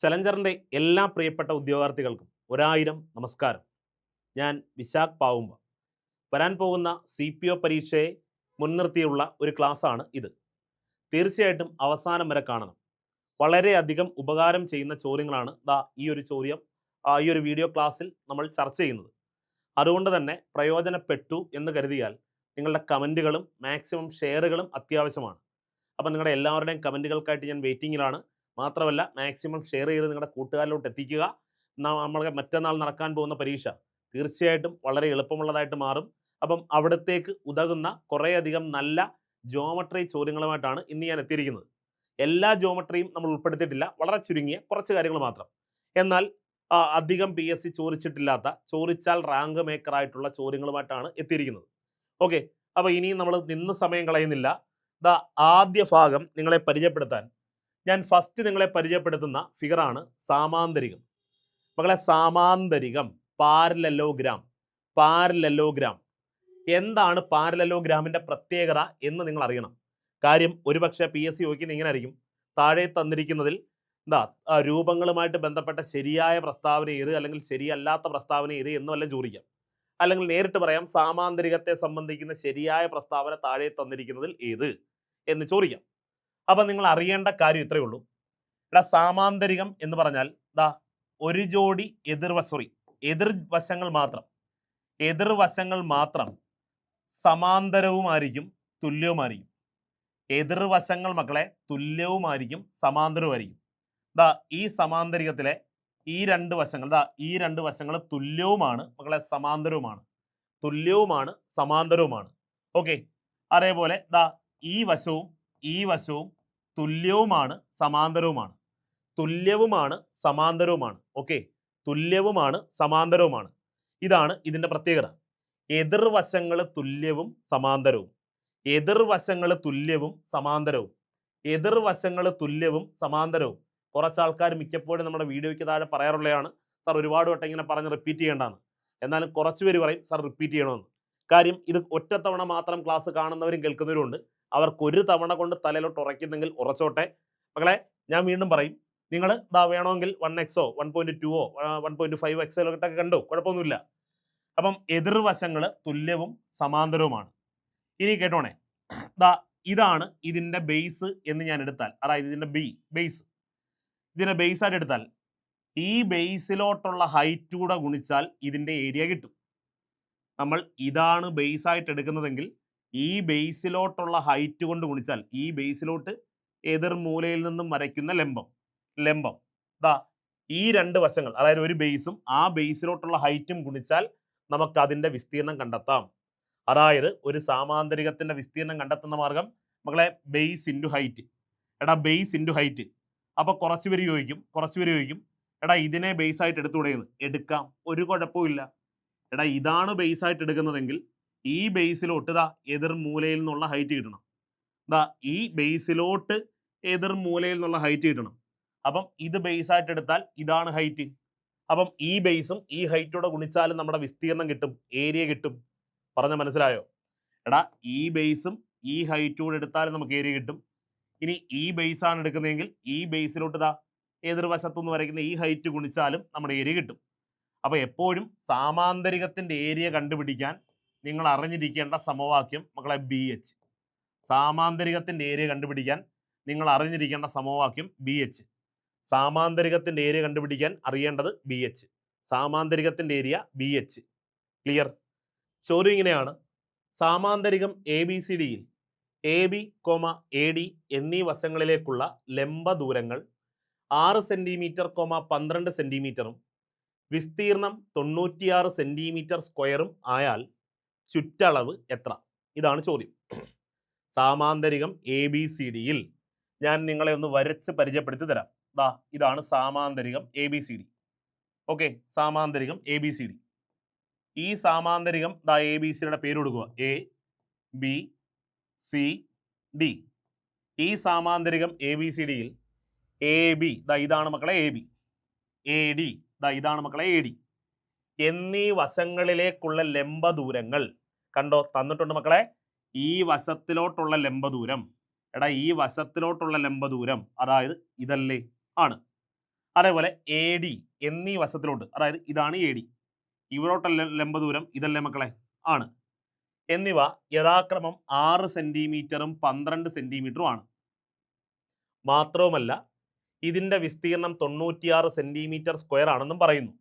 ചലഞ്ചറിൻ്റെ എല്ലാ പ്രിയപ്പെട്ട ഉദ്യോഗാർത്ഥികൾക്കും ഒരായിരം നമസ്കാരം. ഞാൻ വിശാഖ് പാവുമ്പ. വരാൻ പോകുന്ന CPO പരീക്ഷയെ മുൻനിർത്തിയുള്ള ഒരു ക്ലാസ്സാണ് ഇത്. തീർച്ചയായിട്ടും അവസാനം വരെ കാണണം. വളരെയധികം ഉപകാരം ചെയ്യുന്ന ചോദ്യങ്ങളാണ് ഈ ഒരു വീഡിയോ ക്ലാസ്സിൽ നമ്മൾ ചർച്ച ചെയ്യുന്നത്. അതുകൊണ്ട് തന്നെ പ്രയോജനപ്പെട്ടു എന്ന് കരുതിയാൽ നിങ്ങളുടെ കമൻറ്റുകളും മാക്സിമം ഷെയറുകളും അത്യാവശ്യമാണ്. അപ്പം നിങ്ങളുടെ എല്ലാവരുടെയും കമൻറ്റുകൾക്കായിട്ട് ഞാൻ വെയിറ്റിങ്ങിലാണ്. മാത്രമല്ല മാക്സിമം ഷെയർ ചെയ്ത് നിങ്ങളുടെ കൂട്ടുകാരിലോട്ട് എത്തിക്കുക. നമ്മളെ മറ്റന്നാൾ നടക്കാൻ പോകുന്ന പരീക്ഷ തീർച്ചയായിട്ടും വളരെ എളുപ്പമുള്ളതായിട്ട് മാറും. അപ്പം അവിടത്തേക്ക് ഉതകുന്ന കുറേയധികം നല്ല ജോമെട്രി ചോദ്യങ്ങളുമായിട്ടാണ് ഇന്ന് ഞാൻ എത്തിയിരിക്കുന്നത്. എല്ലാ ജോമെട്രിയും നമ്മൾ ഉൾപ്പെടുത്തിയിട്ടില്ല, വളരെ ചുരുങ്ങിയ കുറച്ച് കാര്യങ്ങൾ മാത്രം. എന്നാൽ അധികം PSC ചോദിച്ചിട്ടില്ലാത്ത, ചോദിച്ചാൽ റാങ്ക് മേക്കർ ആയിട്ടുള്ള ചോദ്യങ്ങളുമായിട്ടാണ് എത്തിയിരിക്കുന്നത്. ഓക്കെ, അപ്പോൾ ഇനിയും നമ്മൾ നിന്ന് സമയം കളയുന്നില്ല. ആദ്യ ഭാഗം നിങ്ങളെ പരിചയപ്പെടുത്താൻ ഞാൻ ഫസ്റ്റ് നിങ്ങളെ പരിചയപ്പെടുത്തുന്ന ഫിഗറാണ് സാമാന്തരികം. മക്കളെ, സാമാന്തരികം, പാരലലോഗ്രാം. എന്താണ് പാരലലോഗ്രാമിൻ്റെ പ്രത്യേകത എന്ന് നിങ്ങൾ അറിയണം. കാര്യം ഒരുപക്ഷെ PSC ചോദിക്കുന്നത് ഇങ്ങനെ ആയിരിക്കും: താഴെ തന്നിരിക്കുന്നതിൽ രൂപങ്ങളുമായിട്ട് ബന്ധപ്പെട്ട ശരിയായ പ്രസ്താവന ഏത്, അല്ലെങ്കിൽ ശരിയല്ലാത്ത പ്രസ്താവന ഏത് എന്ന് വല്ലതും ചോദിക്കാം. അല്ലെങ്കിൽ നേരിട്ട് പറയാം, സാമാന്തരികത്തെ സംബന്ധിക്കുന്ന ശരിയായ പ്രസ്താവന താഴെ തന്നിരിക്കുന്നതിൽ ഏത് എന്ന് ചോദിക്കാം. അപ്പം നിങ്ങൾ അറിയേണ്ട കാര്യം ഇത്രയേ ഉള്ളൂ. സാമാന്തരികം എന്ന് പറഞ്ഞാൽ ഒരു ജോഡി എതിർവശങ്ങൾ മാത്രം സമാന്തരവുമായിരിക്കും തുല്യവുമായിരിക്കും. എതിർവശങ്ങൾ മക്കളെ തുല്യവുമായിരിക്കും സമാന്തരവുമായിരിക്കും. ഈ സമാന്തരികത്തിലെ ഈ രണ്ട് വശങ്ങൾ തുല്യവുമാണ് മക്കളെ, സമാന്തരവുമാണ്. ഓക്കെ, അതേപോലെ ഈ വശവും തുല്യവുമാണ് സമാന്തരവുമാണ്. ഓക്കെ, തുല്യവുമാണ് സമാന്തരവുമാണ്. ഇതാണ് ഇതിൻ്റെ പ്രത്യേകത. എതിർവശങ്ങൾ തുല്യവും സമാന്തരവും. കുറച്ച് ആൾക്കാർ മിക്കപ്പോഴും നമ്മുടെ വീഡിയോയ്ക്ക് താഴെ പറയാറുള്ളതാണ്, സാർ ഒരുപാട് വട്ടം ഇങ്ങനെ പറഞ്ഞ് റിപ്പീറ്റ് ചെയ്യേണ്ടതാണ്. എന്നാലും കുറച്ച് പേര് പറയും സാർ റിപ്പീറ്റ് ചെയ്യണമെന്ന്. കാര്യം ഇത് ഒറ്റത്തവണ മാത്രം ക്ലാസ് കാണുന്നവരും കേൾക്കുന്നവരുണ്ട്. അവർക്ക് ഒരു തവണ കൊണ്ട് തലയിലോട്ട് ഉറയ്ക്കുന്നെങ്കിൽ ഉറച്ചോട്ടെ. മക്കളെ, ഞാൻ വീണ്ടും പറയും, നിങ്ങൾ വേണമെങ്കിൽ 1x 1.2 1.5x ഒക്കെ കണ്ടോ, കുഴപ്പമൊന്നുമില്ല. അപ്പം എതിർവശങ്ങൾ തുല്യവും സമാന്തരവുമാണ്. ഇനി കേട്ടോണേ, ഇതാണ് ഇതിൻ്റെ ബേസ് എന്ന് ഞാൻ എടുത്താൽ, അതായത് ഇതിൻ്റെ ഇതിൻ്റെ ബേസ് ആയിട്ട് എടുത്താൽ ഈ ബേസിലോട്ടുള്ള ഹൈറ്റ് കൂടെ ഗുണിച്ചാൽ ഇതിൻ്റെ ഏരിയ കിട്ടും. നമ്മൾ ഇതാണ് ബേസ് ആയിട്ട് എടുക്കുന്നതെങ്കിൽ ഈ ബേസിലോട്ടുള്ള ഹൈറ്റ് കൊണ്ട് ഗുണിച്ചാൽ, ഈ ബേസിലോട്ട് എതിർമൂലയിൽ നിന്നും വരയ്ക്കുന്ന ലംബം ഈ രണ്ട് വശങ്ങൾ, അതായത് ഒരു ബേസും ആ ബേസിലോട്ടുള്ള ഹൈറ്റും ഗുണിച്ചാൽ നമുക്ക് അതിൻ്റെ വിസ്തീർണം കണ്ടെത്താം. അതായത് ഒരു സാമാന്തരികത്തിന്റെ വിസ്തീർണം കണ്ടെത്തുന്ന മാർഗം മക്കളെ ബേസ് ഇൻറ്റു ഹൈറ്റ്. അപ്പോൾ കുറച്ച് പേര് ചോദിക്കും ഇതിനെ ബേസ് ആയിട്ട് എടുത്തുകൂടെയെന്ന്. എടുക്കാം, ഒരു കുഴപ്പമില്ല. ഇതാണ് ബേസ് ആയിട്ട് എടുക്കുന്നതെങ്കിൽ ഈ ബേസിലോട്ട് എതിർമൂലയിൽ നിന്നുള്ള ഹൈറ്റ് കിട്ടണം. ഈ ബേസിലോട്ട് എതിർമൂലയിൽ നിന്നുള്ള ഹൈറ്റ് കിട്ടണം. അപ്പം ഇത് ബേസ് ആയിട്ട് എടുത്താൽ ഇതാണ് ഹൈറ്റ്. അപ്പം ഈ ബേസും ഈ ഹൈറ്റോടെ ഗുണിച്ചാലും നമ്മുടെ വിസ്തീർണം കിട്ടും, ഏരിയ കിട്ടും. പറഞ്ഞ മനസ്സിലായോ? ഈ ബേസും ഈ ഹൈറ്റോടെ എടുത്താലും നമുക്ക് ഏരിയ കിട്ടും. ഇനി ഈ ബേസ് ആണ് എടുക്കുന്നതെങ്കിൽ ഈ ബേസിലോട്ട് എതിർവശത്തുനിന്ന് വരയ്ക്കുന്ന ഈ ഹൈറ്റ് ഗുണിച്ചാലും നമ്മുടെ ഏരിയ കിട്ടും. അപ്പോൾ എപ്പോഴും സാമാന്തരികത്തിൻ്റെ ഏരിയ കണ്ടുപിടിക്കാൻ നിങ്ങൾ അറിഞ്ഞിരിക്കേണ്ട സമവാക്യം മക്കളെ BH. സാമാന്തരികത്തിൻ്റെ ഏരിയ കണ്ടുപിടിക്കാൻ നിങ്ങൾ അറിഞ്ഞിരിക്കേണ്ട സമവാക്യം BH. സാമാന്തരികത്തിൻ്റെ ഏരിയ കണ്ടുപിടിക്കാൻ അറിയേണ്ടത് BH. സാമാന്തരികത്തിൻ്റെ ഏരിയ BH. ക്ലിയർ? ചോദ്യം ഇങ്ങനെയാണ്: സാമാന്തരികം ABCDയിൽ AB, AD എന്നീ വശങ്ങളിലേക്കുള്ള ലംബ ദൂരങ്ങൾ 6 സെൻറ്റിമീറ്റർ, 12 സെൻറ്റിമീറ്ററും വിസ്തീർണം 96 സെൻറ്റിമീറ്റർ സ്ക്വയറും ആയാൽ ചുറ്റളവ് എത്ര? ഇതാണ് ചോദ്യം. സാമാന്തരികം ABCDയിൽ ഞാൻ നിങ്ങളെ ഒന്ന് വരച്ച് പരിചയപ്പെടുത്തി തരാം. ഇതാണ് സാമാന്തരികം ABCD. ഓക്കെ, സാമാന്തരികം ABCD. ഈ സാമാന്തരികം ABCയുടെ പേര് കൊടുക്കുക, ABCD. ഈ സാമാന്തരികം ABCDയിൽ AB ഇതാണ് മക്കളെ AB, AD ഇതാണ് മക്കളെ AD എന്നീ വശങ്ങളിലേക്കുള്ള ലംബ ദൂരങ്ങൾ കണ്ടോ, തന്നിട്ടുണ്ട് മക്കളെ. ഈ വശത്തിലോട്ടുള്ള ലംബ ദൂരം, ഈ വശത്തിലോട്ടുള്ള ലംബ ദൂരം അതായത് ഇതല്ലേ ആണ്. അതേപോലെ എ ഡി എന്നീ വശത്തിലോട്ട്, അതായത് ഇതാണ് എ ഡി, ഇവിടോട്ടല്ല ലംബ ദൂരം, ഇതല്ലേ മക്കളെ ആണ്, എന്നിവ യഥാക്രമം 6 സെന്റിമീറ്ററും 12 സെന്റിമീറ്ററും ആണ്. മാത്രവുമല്ല ഇതിന്റെ വിസ്തീർണം 96 സെന്റിമീറ്റർ സ്ക്വയർ ആണെന്നും പറയുന്നു.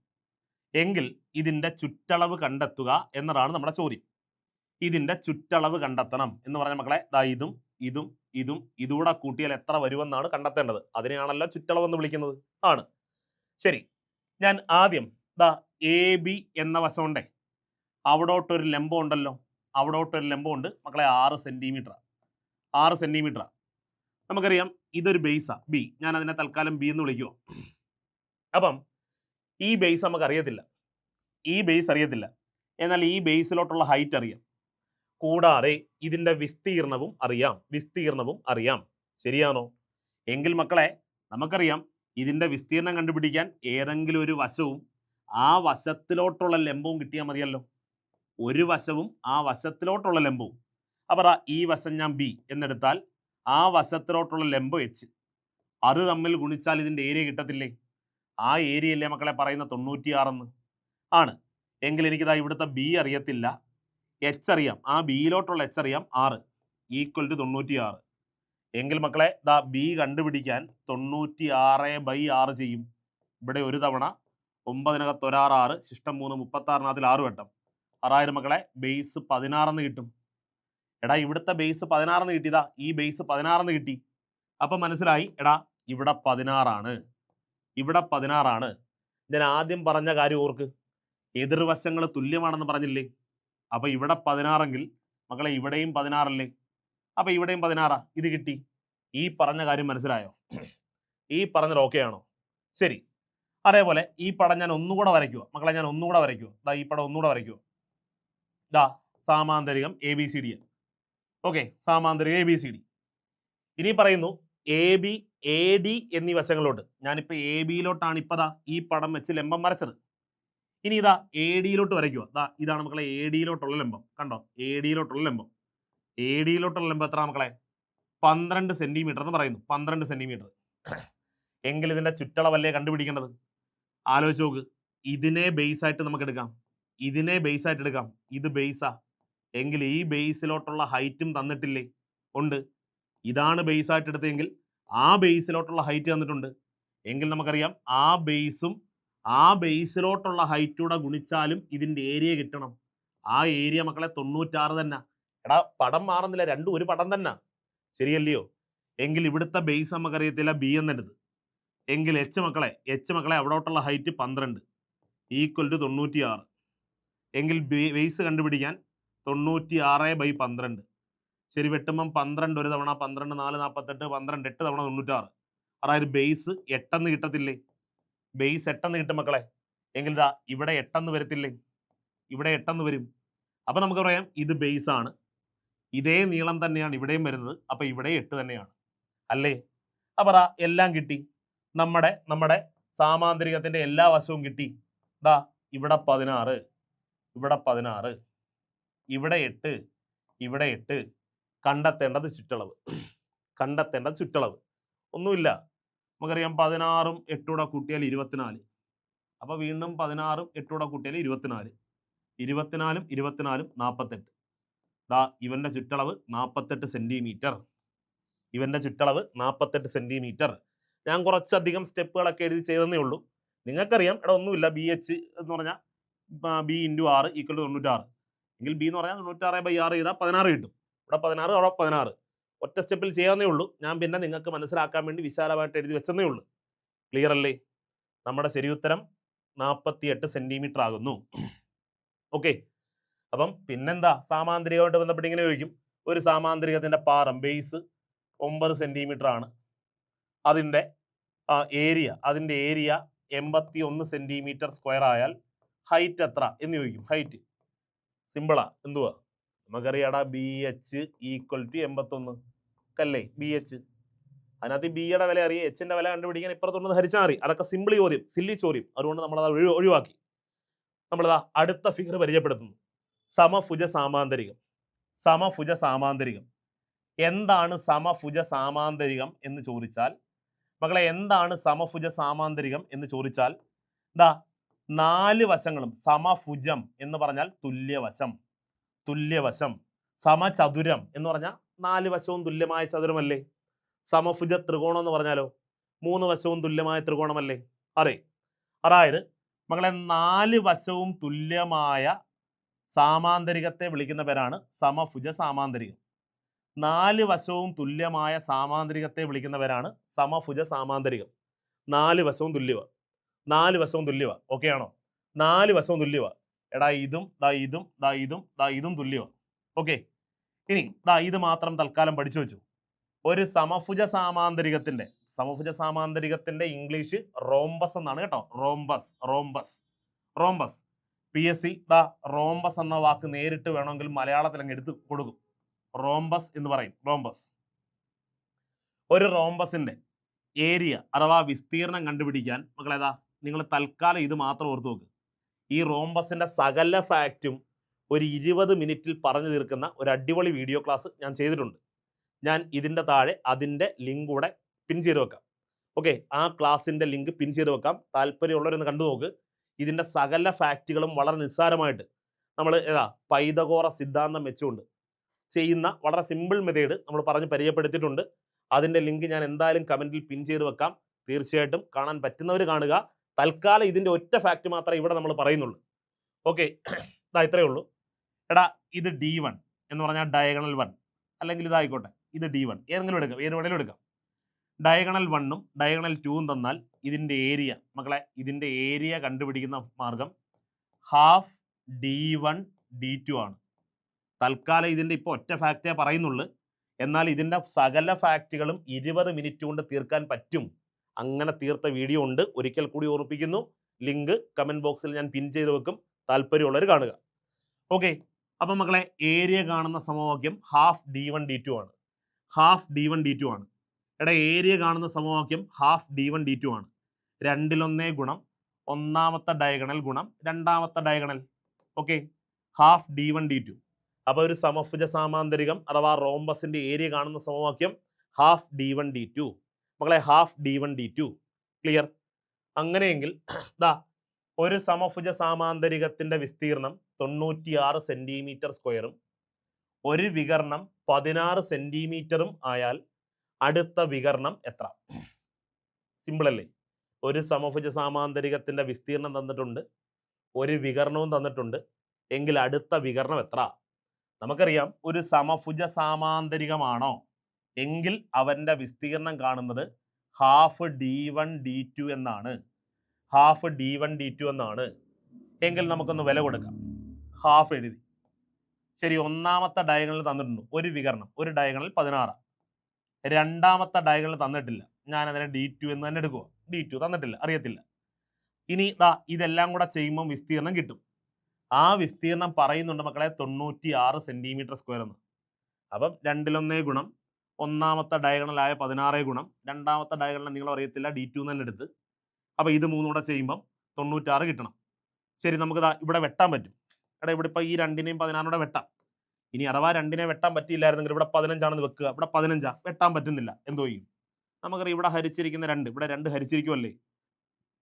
എങ്കിൽ ഇതിന്റെ ചുറ്റളവ് കണ്ടെത്തുക എന്നതാണ് നമ്മുടെ ചോദ്യം. ഇതിന്റെ ചുറ്റളവ് കണ്ടെത്തണം എന്ന് പറഞ്ഞ മക്കളെ ദാ ഇതും ഇതും ഇതും ഇതൂടെ കൂട്ടിയാൽ എത്ര വരുമെന്നാണ് കണ്ടെത്തേണ്ടത്. അതിനെയാണല്ലോ ചുറ്റളവ് എന്ന് വിളിക്കുന്നത്. ആണ്. ശരി, ഞാൻ ആദ്യം ദാ എ ബി എന്ന വശമുണ്ടേ, അവിടോട്ടൊരു ലംബം ഉണ്ടല്ലോ, അവിടോട്ടൊരു ലംബം ഉണ്ട് മക്കളെ, 6 സെന്റിമീറ്റർ. 6 സെന്റിമീറ്റർ നമുക്കറിയാം. ഇതൊരു ബേസാ ബി, ഞാൻ അതിനെ തൽക്കാലം ബി എന്ന് വിളിക്കുമോ. അപ്പം ഈ ബേസ് നമുക്ക് അറിയത്തില്ല, ഈ ബേസ് അറിയത്തില്ല, എന്നാൽ ഈ ബേസിലോട്ടുള്ള ഹൈറ്റ് അറിയാം. കൂടാതെ ഇതിന്റെ വിസ്തീർണവും അറിയാം. ശരിയാണോ? എങ്കിൽ മക്കളെ നമുക്കറിയാം ഇതിന്റെ വിസ്തീർണം കണ്ടുപിടിക്കാൻ ഏതെങ്കിലും ഒരു വശവും ആ വശത്തിലോട്ടുള്ള ലംബവും കിട്ടിയാൽ മതിയല്ലോ. ഒരു വശവും ആ വശത്തിലോട്ടുള്ള ലംബവും. അപ്പോൾ ഈ വശം ഞാൻ ബി എന്നെടുത്താൽ ആ വശത്തിലോട്ടുള്ള ലംബം എച്ച്, അത് തമ്മിൽ ഗുണിച്ചാൽ ഇതിന്റെ ഏരിയ കിട്ടത്തില്ലേ? ആ ഏരിയ അല്ലേ മക്കളെ പറയുന്ന 96 ആണ്. എങ്കിൽ എനിക്കിതാ ഇവിടുത്തെ ബി അറിയത്തില്ല, എച്ച് അറിയാം. ആ ബിയിലോട്ടുള്ള എച്ച് അറിയാം, 6 ഈക്വൽ ടു 96. എങ്കിൽ മക്കളെ ദാ ബി കണ്ടുപിടിക്കാൻ 96/6 ചെയ്യും. ഇവിടെ ഒരു തവണ 9 1 6 ശിഷ്ടം 3 36 6 വട്ടം 6000 മക്കളെ ബേസ് 16 കിട്ടും. എടാ ഇവിടുത്തെ ബേസ് 16 കിട്ടിയതാ, ഈ ബേസ് 16 കിട്ടി. അപ്പൊ മനസ്സിലായി എടാ ഇവിടെ 16 ഇവിടെ 16. ഞാൻ ആദ്യം പറഞ്ഞ കാര്യം ഓർക്ക്, എതിർവശങ്ങൾ തുല്യമാണെന്ന് പറഞ്ഞില്ലേ? അപ്പൊ ഇവിടെ 16 മക്കളെ ഇവിടെയും 16 അപ്പൊ ഇവിടെയും 16. ഇത് കിട്ടി. ഈ പറഞ്ഞ കാര്യം മനസ്സിലായോ? ഈ പറഞ്ഞത് ഓക്കെ ആണോ? ശരി, അതേപോലെ ഈ പടം ഞാൻ ഒന്നുകൂടെ വരയ്ക്കുക മക്കളെ, ഞാൻ ഒന്നുകൂടെ വരയ്ക്കുക. ദാ ഈ പടം ഒന്നുകൂടെ വരയ്ക്കുക. ദാ സാമാന്തരികം ABCD. ഓക്കെ, സാമാന്തരികം ABCD. ഇനി പറയുന്നു AB AD എന്നീ വശങ്ങളോട്ട്. ഞാനിപ്പോ AB-യിലോട്ടാണ് ഇപ്പതാ ഈ പടം വെച്ച് ലംബം വരച്ചത്. ഇനി ഇതാ AD-യിലോട്ട് വരയ്ക്കുക. ദാ ഇതാണ് മക്കളെ AD-യിലോട്ടുള്ള ലംബം. കണ്ടോ? AD-യിലോട്ടുള്ള ലംബം. AD-യിലോട്ടുള്ള ലംബം എത്ര മക്കളെ? 12 സെന്റിമീറ്റർ എന്ന് പറയുന്നു. 12 സെന്റിമീറ്റർ. എങ്കിൽ ഇതിന്റെ ചുറ്റളവല്ലേ കണ്ടുപിടിക്കേണ്ടത്? ആലോചിച്ച് നോക്ക്. ഇതിനെ ബേസ് ആയിട്ട് നമുക്ക് എടുക്കാം, ഇതിനെ ബേസ് ആയിട്ട് എടുക്കാം. ഇത് ബേസാ. എങ്കിൽ ഈ ബേസിലോട്ടുള്ള ഹൈറ്റും തന്നിട്ടില്ലേ? ഉണ്ട്. ഇതാണ് ബേസ് ആയിട്ട് എടുത്തെങ്കിൽ ആ ബേസിലോട്ടുള്ള ഹൈറ്റ് തന്നിട്ടുണ്ട്. എങ്കിൽ നമുക്കറിയാം ആ ബേസും ആ ബേസിലോട്ടുള്ള ഹൈറ്റൂടെ ഗുണിച്ചാലും ഇതിന്റെ ഏരിയ കിട്ടണം. ആ ഏരിയ മക്കളെ 96 തന്നെ. എടാ പടം മാറുന്നില്ല, രണ്ടും ഒരു പടം തന്നെ, ശരിയല്ലയോ? എങ്കിൽ ഇവിടുത്തെ ബേസ് നമുക്കറിയത്തില്ല, ബി എന്നെടുത്ത്. എങ്കിൽ എച്ച് മക്കളെ അവിടോട്ടുള്ള ഹൈറ്റ് 12 ഈക്വൽ ടു 96. എങ്കിൽ ബേസ് കണ്ടുപിടിക്കാൻ 96/12. ശരി, വെട്ടുമ്പം 12 ഒരു തവണ, 12 4 48, 12 8 തവണ 96. അതായത് ബേസ് 8 കിട്ടത്തില്ലേ? ബേസ് 8 കിട്ടും മക്കളെ. എങ്കിൽ ഇതാ ഇവിടെ 8 വരത്തില്ലേ? ഇവിടെ 8 വരും. അപ്പൊ നമുക്ക് പറയാം ഇത് ബേസ് ആണ്, ഇതേ നീളം തന്നെയാണ് ഇവിടെയും വരുന്നത്. അപ്പൊ ഇവിടെ 8 തന്നെയാണ് അല്ലേ? അപ്പൊ എല്ലാം കിട്ടി. നമ്മുടെ സാമാന്തരികത്തിന്റെ എല്ലാ വശവും കിട്ടി. ദാ ഇവിടെ 16, ഇവിടെ 16, ഇവിടെ 8, ഇവിടെ 8. കണ്ടെത്തേണ്ടത് ചുറ്റളവ്. ഒന്നുമില്ല, നമുക്കറിയാം 16ഉം 8 കൂട്ടിയാൽ 24. അപ്പൊ വീണ്ടും 16ഉം 8 കൂട്ടിയാൽ 24. 24ഉം 24ഉം 48. ദാ ഇവന്റെ ചുറ്റളവ് 48 സെന്റിമീറ്റർ. ഇവന്റെ ചുറ്റളവ് 48 സെന്റിമീറ്റർ. ഞാൻ കുറച്ചധികം സ്റ്റെപ്പുകളൊക്കെ എഴുതി ചെയ്തതേ ഉള്ളൂ. നിങ്ങൾക്കറിയാം എടാ ഒന്നുമില്ല, BH എന്ന് പറഞ്ഞാൽ B × 6 ഈക്വൽ ടു 96. എങ്കിൽ B എന്ന് പറഞ്ഞാൽ 96/6 ചെയ്താൽ 16 കിട്ടും. ഇവിടെ 16, അവിടെ 16. ഒറ്റ സ്റ്റെപ്പിൽ ചെയ്യാവുന്നേ ഉള്ളൂ. ഞാൻ പിന്നെ നിങ്ങൾക്ക് മനസ്സിലാക്കാൻ വേണ്ടി വിശാലമായിട്ട് എഴുതി വെച്ചതേ ഉള്ളൂ. ക്ലിയർ അല്ലേ? നമ്മുടെ ശരി ഉത്തരം 48 സെന്റിമീറ്റർ ആകുന്നു. ഓക്കെ, അപ്പം പിന്നെന്താ സാമാന്തരികമായിട്ട് ബന്ധപ്പെട്ട് ഇങ്ങനെ ചോദിക്കും. ഒരു സാമാന്തരികത്തിന്റെ പാദം ബേസ് 9 സെന്റിമീറ്റർ ആണ്. അതിന്റെ ഏരിയ 81 സെന്റിമീറ്റർ സ്ക്വയർ ആയാൽ ഹൈറ്റ് എത്ര എന്ന് ചോദിക്കും. ഹൈറ്റ് സിമ്പിളാ, എന്തുവാ നമുക്കറിയാടാ, BH ഈക്വൽ ടു 81 അല്ലേ? BH അതിനകത്ത് ബിയുടെ വില അറിയാം, എച്ചിന്റെ വില കണ്ടുപിടിക്കാൻ ഇപ്പുറത്തൊന്ന് ഹരിച്ചാൽ മതി. അതൊക്കെ സിമ്പിൾ ചോദ്യം, സില്ലി ചോദ്യം. അതുകൊണ്ട് നമ്മളത് ഒഴിവാക്കി. നമ്മളിതാ അടുത്ത ഫിഗർ പരിചയപ്പെടുത്തുന്നു. സമഭുജ സാമാന്തരികം. എന്താണ് സമഭുജ സാമാന്തരികം എന്ന് ചോദിച്ചാൽ മക്കളെ എന്താണ് സമഭുജ സാമാന്തരികം എന്ന് ചോദിച്ചാൽ ദാ 4 വശങ്ങളും സമഭുജം എന്ന് പറഞ്ഞാൽ തുല്യവശം, തുല്യവശം. സമചതുരം എന്ന് പറഞ്ഞാൽ 4 വശവും തുല്യമായ ചതുരമല്ലേ? സമഭുജ ത്രികോണം എന്ന് പറഞ്ഞാലോ 3 വശവും തുല്യമായ ത്രികോണമല്ലേ? അതെ. അതായത് മക്കളെ 4 വശവും തുല്യമായ സാമാന്തരികത്തെ വിളിക്കുന്ന പേരാണ് സമഭുജ സാമാന്തരികം. 4 വശവും തുല്യമായ സാമാന്തരികത്തെ വിളിക്കുന്ന പേരാണ് സമഭുജ സാമാന്തരികം. 4 വശവും തുല്യവ, 4 വശവും തുല്യവ. ഓക്കെ ആണോ? 4 വശവും തുല്യവ. എടാ ഇതും ദാ ഇതും ദാ ഇതും ദാ ഇതും തുല്യവ. ഓക്കെ. ഇനി ദാ ഇത് മാത്രം തൽക്കാലം പഠിച്ചു വെച്ചു. ഒരു സമഭുജ സാമാന്തരികത്തിന്റെ ഇംഗ്ലീഷ് റോംബസ് എന്നാണ് കേട്ടോ. Rhombus, rhombus, rhombus. PSC ദാ റോംബസ് എന്ന വാക്ക് നേരിട്ട് വേണമെങ്കിൽ മലയാളത്തിൽ അങ്ങ് എടുത്ത് കൊടുക്കും. റോംബസ് എന്ന് പറയും. റോംബസ്. ഒരു റോംബസിന്റെ ഏരിയ അഥവാ വിസ്തീർണം കണ്ടുപിടിക്കാൻ മക്കളേതാ നിങ്ങൾ തൽക്കാലം ഇത് മാത്രം ഓർത്ത് നോക്ക്. ഈ റോംബസിന്റെ സകല ഫാക്റ്റും ഒരു 20 മിനിറ്റിൽ പറഞ്ഞു തീർക്കുന്ന ഒരു അടിപൊളി വീഡിയോ ക്ലാസ് ഞാൻ ചെയ്തിട്ടുണ്ട്. ഞാൻ ഇതിൻ്റെ താഴെ അതിൻ്റെ ലിങ്ക് കൂടെ പിൻ ചെയ്ത് വെക്കാം. ഓക്കെ, ആ ക്ലാസ്സിൻ്റെ ലിങ്ക് പിൻ ചെയ്ത് വെക്കാം. താല്പര്യമുള്ളവരൊന്ന് കണ്ടു നോക്ക്. ഇതിൻ്റെ സകല ഫാക്റ്റുകളും വളരെ നിസ്സാരമായിട്ട് നമ്മൾ പൈതഗോറ സിദ്ധാന്തം വെച്ചുകൊണ്ട് ചെയ്യുന്ന വളരെ സിമ്പിൾ മെത്തേഡ് നമ്മൾ പറഞ്ഞ് പരിചയപ്പെടുത്തിയിട്ടുണ്ട്. അതിൻ്റെ ലിങ്ക് ഞാൻ എന്തായാലും കമൻറ്റിൽ പിൻ ചെയ്ത് വെക്കാം. തീർച്ചയായിട്ടും കാണാൻ പറ്റുന്നവർ കാണുക. തൽക്കാലം ഇതിൻ്റെ ഒറ്റ ഫാക്റ്റ് മാത്രമേ ഇവിടെ നമ്മൾ പറയുന്നുള്ളൂ. ഓക്കെ, ഇത്രയേ ഉള്ളൂ. എടാ ഇത് D1 എന്ന് പറഞ്ഞാൽ ഡയഗണൽ 1, അല്ലെങ്കിൽ ഇതായിക്കോട്ടെ, ഇത് D1 ഏതെങ്കിലും എടുക്കാം, ഏത് വേണേലും എടുക്കാം. ഡയഗണൽ 1ഉം ഡയഗണൽ 2ഉം തന്നാൽ ഇതിൻ്റെ ഏരിയ മക്കളെ, ഇതിൻ്റെ ഏരിയ കണ്ടുപിടിക്കുന്ന മാർഗം ഹാഫ് D1 D2 ആണ്. തൽക്കാലം ഇതിൻ്റെ ഇപ്പോൾ ഒറ്റ ഫാക്റ്റേ പറയുന്നുള്ളൂ. എന്നാൽ ഇതിൻ്റെ സകല ഫാക്റ്റുകളും 20 മിനിറ്റ് കൊണ്ട് തീർക്കാൻ പറ്റും. അങ്ങനെ തീർത്ത വീഡിയോ ഉണ്ട്. ഒരിക്കൽ കൂടി ഓർമ്മിപ്പിക്കുന്നു. ലിങ്ക് കമൻറ്റ് ബോക്സിൽ ഞാൻ പിൻ ചെയ്ത് വെക്കും. താല്പര്യമുള്ളവർ കാണുക. ഓക്കെ, അപ്പം മക്കളെ ഏരിയ കാണുന്ന സമവാക്യം ഹാഫ് D1 D2 ആണ്. ഹാഫ് D1 D2 ആണ്. എടാ ഏരിയ കാണുന്ന സമവാക്യം ഹാഫ് D1 D2 ആണ്. 2/1 ഗുണം ഒന്നാമത്തെ ഡയഗണൽ ഗുണം രണ്ടാമത്തെ diagonal. Okay, half D1 D2. അപ്പോൾ ഒരു സമഭുജ സാമാന്തരികം അഥവാ റോംബസിന്റെ ഏരിയ കാണുന്ന സമവാക്യം ഹാഫ് D1 D2. മക്കളെ ഹാഫ് D1 D2 ക്ലിയർ? അങ്ങനെയെങ്കിൽ ദാ ഒരു സമഭുജ സാമാന്തരികത്തിന്റെ വിസ്തീർണം 96 സെന്റിമീറ്റർ സ്ക്വയറും ഒരു വികർണം 16 സെന്റിമീറ്ററും ആയാൽ അടുത്ത വികർണം എത്ര? സിമ്പിൾ അല്ലേ? ഒരു സമഭുജ സാമാന്തരികത്തിന്റെ വിസ്തീർണം തന്നിട്ടുണ്ട്, ഒരു വികർണവും തന്നിട്ടുണ്ട്, എങ്കിൽ അടുത്ത വികർണം എത്ര? നമുക്കറിയാം ഒരു സമഭുജ സാമാന്തരികമാണോ എങ്കിൽ അവന്റെ വിസ്തീർണം കാണുന്നത് ഹാഫ് D1 D2 എന്നാണ്. ഹാഫ് D1 D2 എന്നാണ്. എങ്കിൽ നമുക്കൊന്ന് വില കൊടുക്കാം. ഹാഫ് എഴുതി. ശരി, ഒന്നാമത്തെ ഡയഗണൽ തന്നിട്ടുണ്ട്, ഒരു വികരണം, ഒരു ഡയഗണൽ 16. രണ്ടാമത്തെ ഡയഗണൽ തന്നിട്ടില്ല, ഞാൻ അതിനെ D2 എന്ന് തന്നെ എടുക്കുക. D2 തന്നിട്ടില്ല, അറിയത്തില്ല. ഇനി ഇതെല്ലാം കൂടെ ചെയ്യുമ്പോൾ വിസ്തീർണം കിട്ടും. ആ വിസ്തീർണം പറയുന്നുണ്ട് മക്കളെ 96 സെന്റിമീറ്റർ സ്ക്വയർ എന്ന്. അപ്പം 2/1 ഗുണം ഒന്നാമത്തെ ഡയഗണലായ 16 ഗുണം രണ്ടാമത്തെ ഡയഗണൽ നിങ്ങൾ അറിയത്തില്ല, D2 എന്ന് തന്നെ എടുത്ത്. അപ്പം ഇത് മൂന്നും കൂടെ ചെയ്യുമ്പം 96 കിട്ടണം. ശരി, നമുക്ക് ഇവിടെ വെട്ടാൻ പറ്റും. എടാ ഇവിടെ ഇപ്പം ഈ 2നെയും 16 വെട്ടാം. ഇനി അഥവാ 2നെ വെട്ടാൻ പറ്റിയില്ലായിരുന്നെങ്കിൽ ഇവിടെ 15 ആണെന്ന് വെക്കുക. ഇവിടെ 15 വെട്ടാൻ പറ്റുന്നില്ല, എന്തോ ചെയ്യും? നമുക്കറിയാം ഇവിടെ ഹരിച്ചിരിക്കുന്ന 2, ഇവിടെ 2 ഹരിച്ചിരിക്കുമല്ലേ?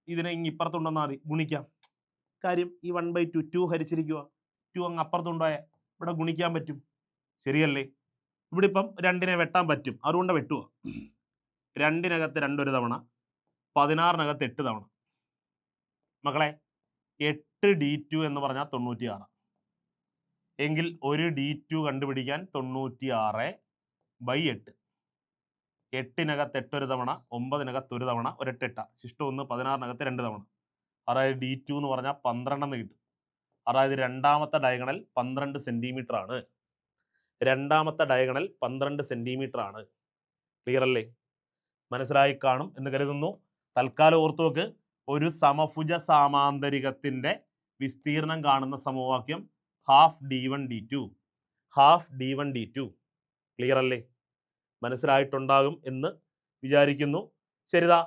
ഇതിനെ ഇങ്ങ് ഇപ്പുറത്തുണ്ടെന്നാൽ മതി, ഗുണിക്കാം. കാര്യം ഈ 1/2 2 ഹരിച്ചിരിക്കുക, 2 അങ്ങ് അപ്പുറത്തുണ്ടായ ഇവിടെ ഗുണിക്കാൻ പറ്റും. ശരിയല്ലേ? ഇവിടെ ഇപ്പം 2നെ വെട്ടാൻ പറ്റും, അതുകൊണ്ട് വെട്ടുക. 2നകത്ത് 2 ഒരു തവണ, 16നകത്ത് 8 തവണ. മക്കളെ 8 D2 എന്ന് പറഞ്ഞാൽ 96. എങ്കിൽ ഒരു D2 കണ്ടുപിടിക്കാൻ 96/8. 8നകത്ത് 8 ഒരു തവണ, 9നകത്ത് ഒരു തവണ, ഒരു 8 8. ശിഷ്ടം 1, 16നകത്ത് 2 തവണ. അതായത് D2 എന്ന് പറഞ്ഞാൽ 12 എന്ന് കിട്ടും. അതായത് രണ്ടാമത്തെ ഡയഗണൽ 12 സെന്റിമീറ്റർ ആണ്. രണ്ടാമത്തെ ഡയഗണൽ 12 സെന്റിമീറ്റർ ആണ്. ക്ലിയർ അല്ലേ? മനസ്സിലായി കാണും എന്ന് കരുതുന്നു. തൽക്കാലം ഓർത്തു വെക്ക്, ഒരു സമഭുജ സാമാന്തരികത്തിന്റെ വിസ്തീർണം കാണുന്ന സമവാക്യം half D1 D2. Half D1 D2 clear അല്ലേ? മനസ്സിലായിട്ടുണ്ടാകും എന്ന് വിചാരിക്കുന്നു. ശരിതാ,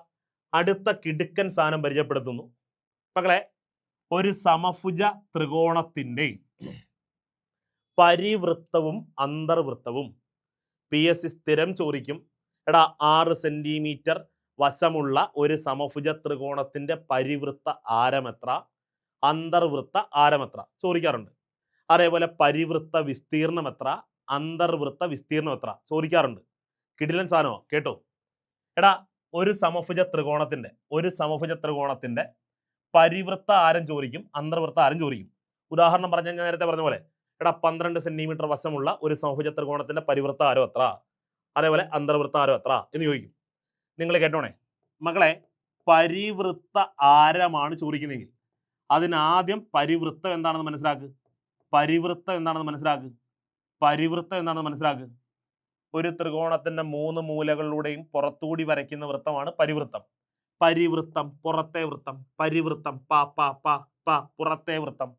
അടുത്ത കിടുക്കൻ സാധനം പരിചയപ്പെടുത്തുന്നു. മക്കളെ ഒരു സമഭുജ ത്രികോണത്തിന്റെ പരിവൃത്തവും അന്തർവൃത്തവും PSC സ്ഥിരം ചോദിക്കും. എടാ 6 സെന്റിമീറ്റർ വശമുള്ള ഒരു സമഭുജ ത്രികോണത്തിന്റെ പരിവൃത്ത ആരം എത്ര, അന്തർവൃത്ത ആരം എത്ര ചോദിക്കാറുണ്ട്. അതേപോലെ പരിവൃത്ത വിസ്തീർണം എത്ര, അന്തർവൃത്ത വിസ്തീർണം എത്ര ചോദിക്കാറുണ്ട്. കിടിലൻ സാധനമോ കേട്ടോ. എടാ ഒരു സമഭുജ ത്രികോണത്തിന്റെ പരിവൃത്ത ആരം ചോദിക്കും, അന്തർവൃത്ത ആരം ചോദിക്കും. ഉദാഹരണം പറഞ്ഞാൽ ഞാൻ നേരത്തെ പറഞ്ഞ പോലെ എടാ 12 സെന്റിമീറ്റർ വശമുള്ള ഒരു സമഭുജ ത്രികോണത്തിന്റെ പരിവൃത്ത ആരം എത്ര, അതേപോലെ അന്തർവൃത്ത ആരം എത്ര എന്ന് ചോദിക്കും. നിങ്ങൾ കേട്ടോണേ മക്കളെ, പരിവൃത്ത ആരമാണ് ചോദിക്കുന്നതെങ്കിൽ അതിനാദ്യം പരിവൃത്തം എന്താണെന്ന് മനസ്സിലാക്കുക. ഒരു ത്രികോണത്തിന്റെ 3 മൂലകളിലൂടെയും പുറത്തുകൂടി വരയ്ക്കുന്ന വൃത്തമാണ് പരിവൃത്തം. പുറത്തെ വൃത്തം, പരിവൃത്തം പുറത്തെ വൃത്തം.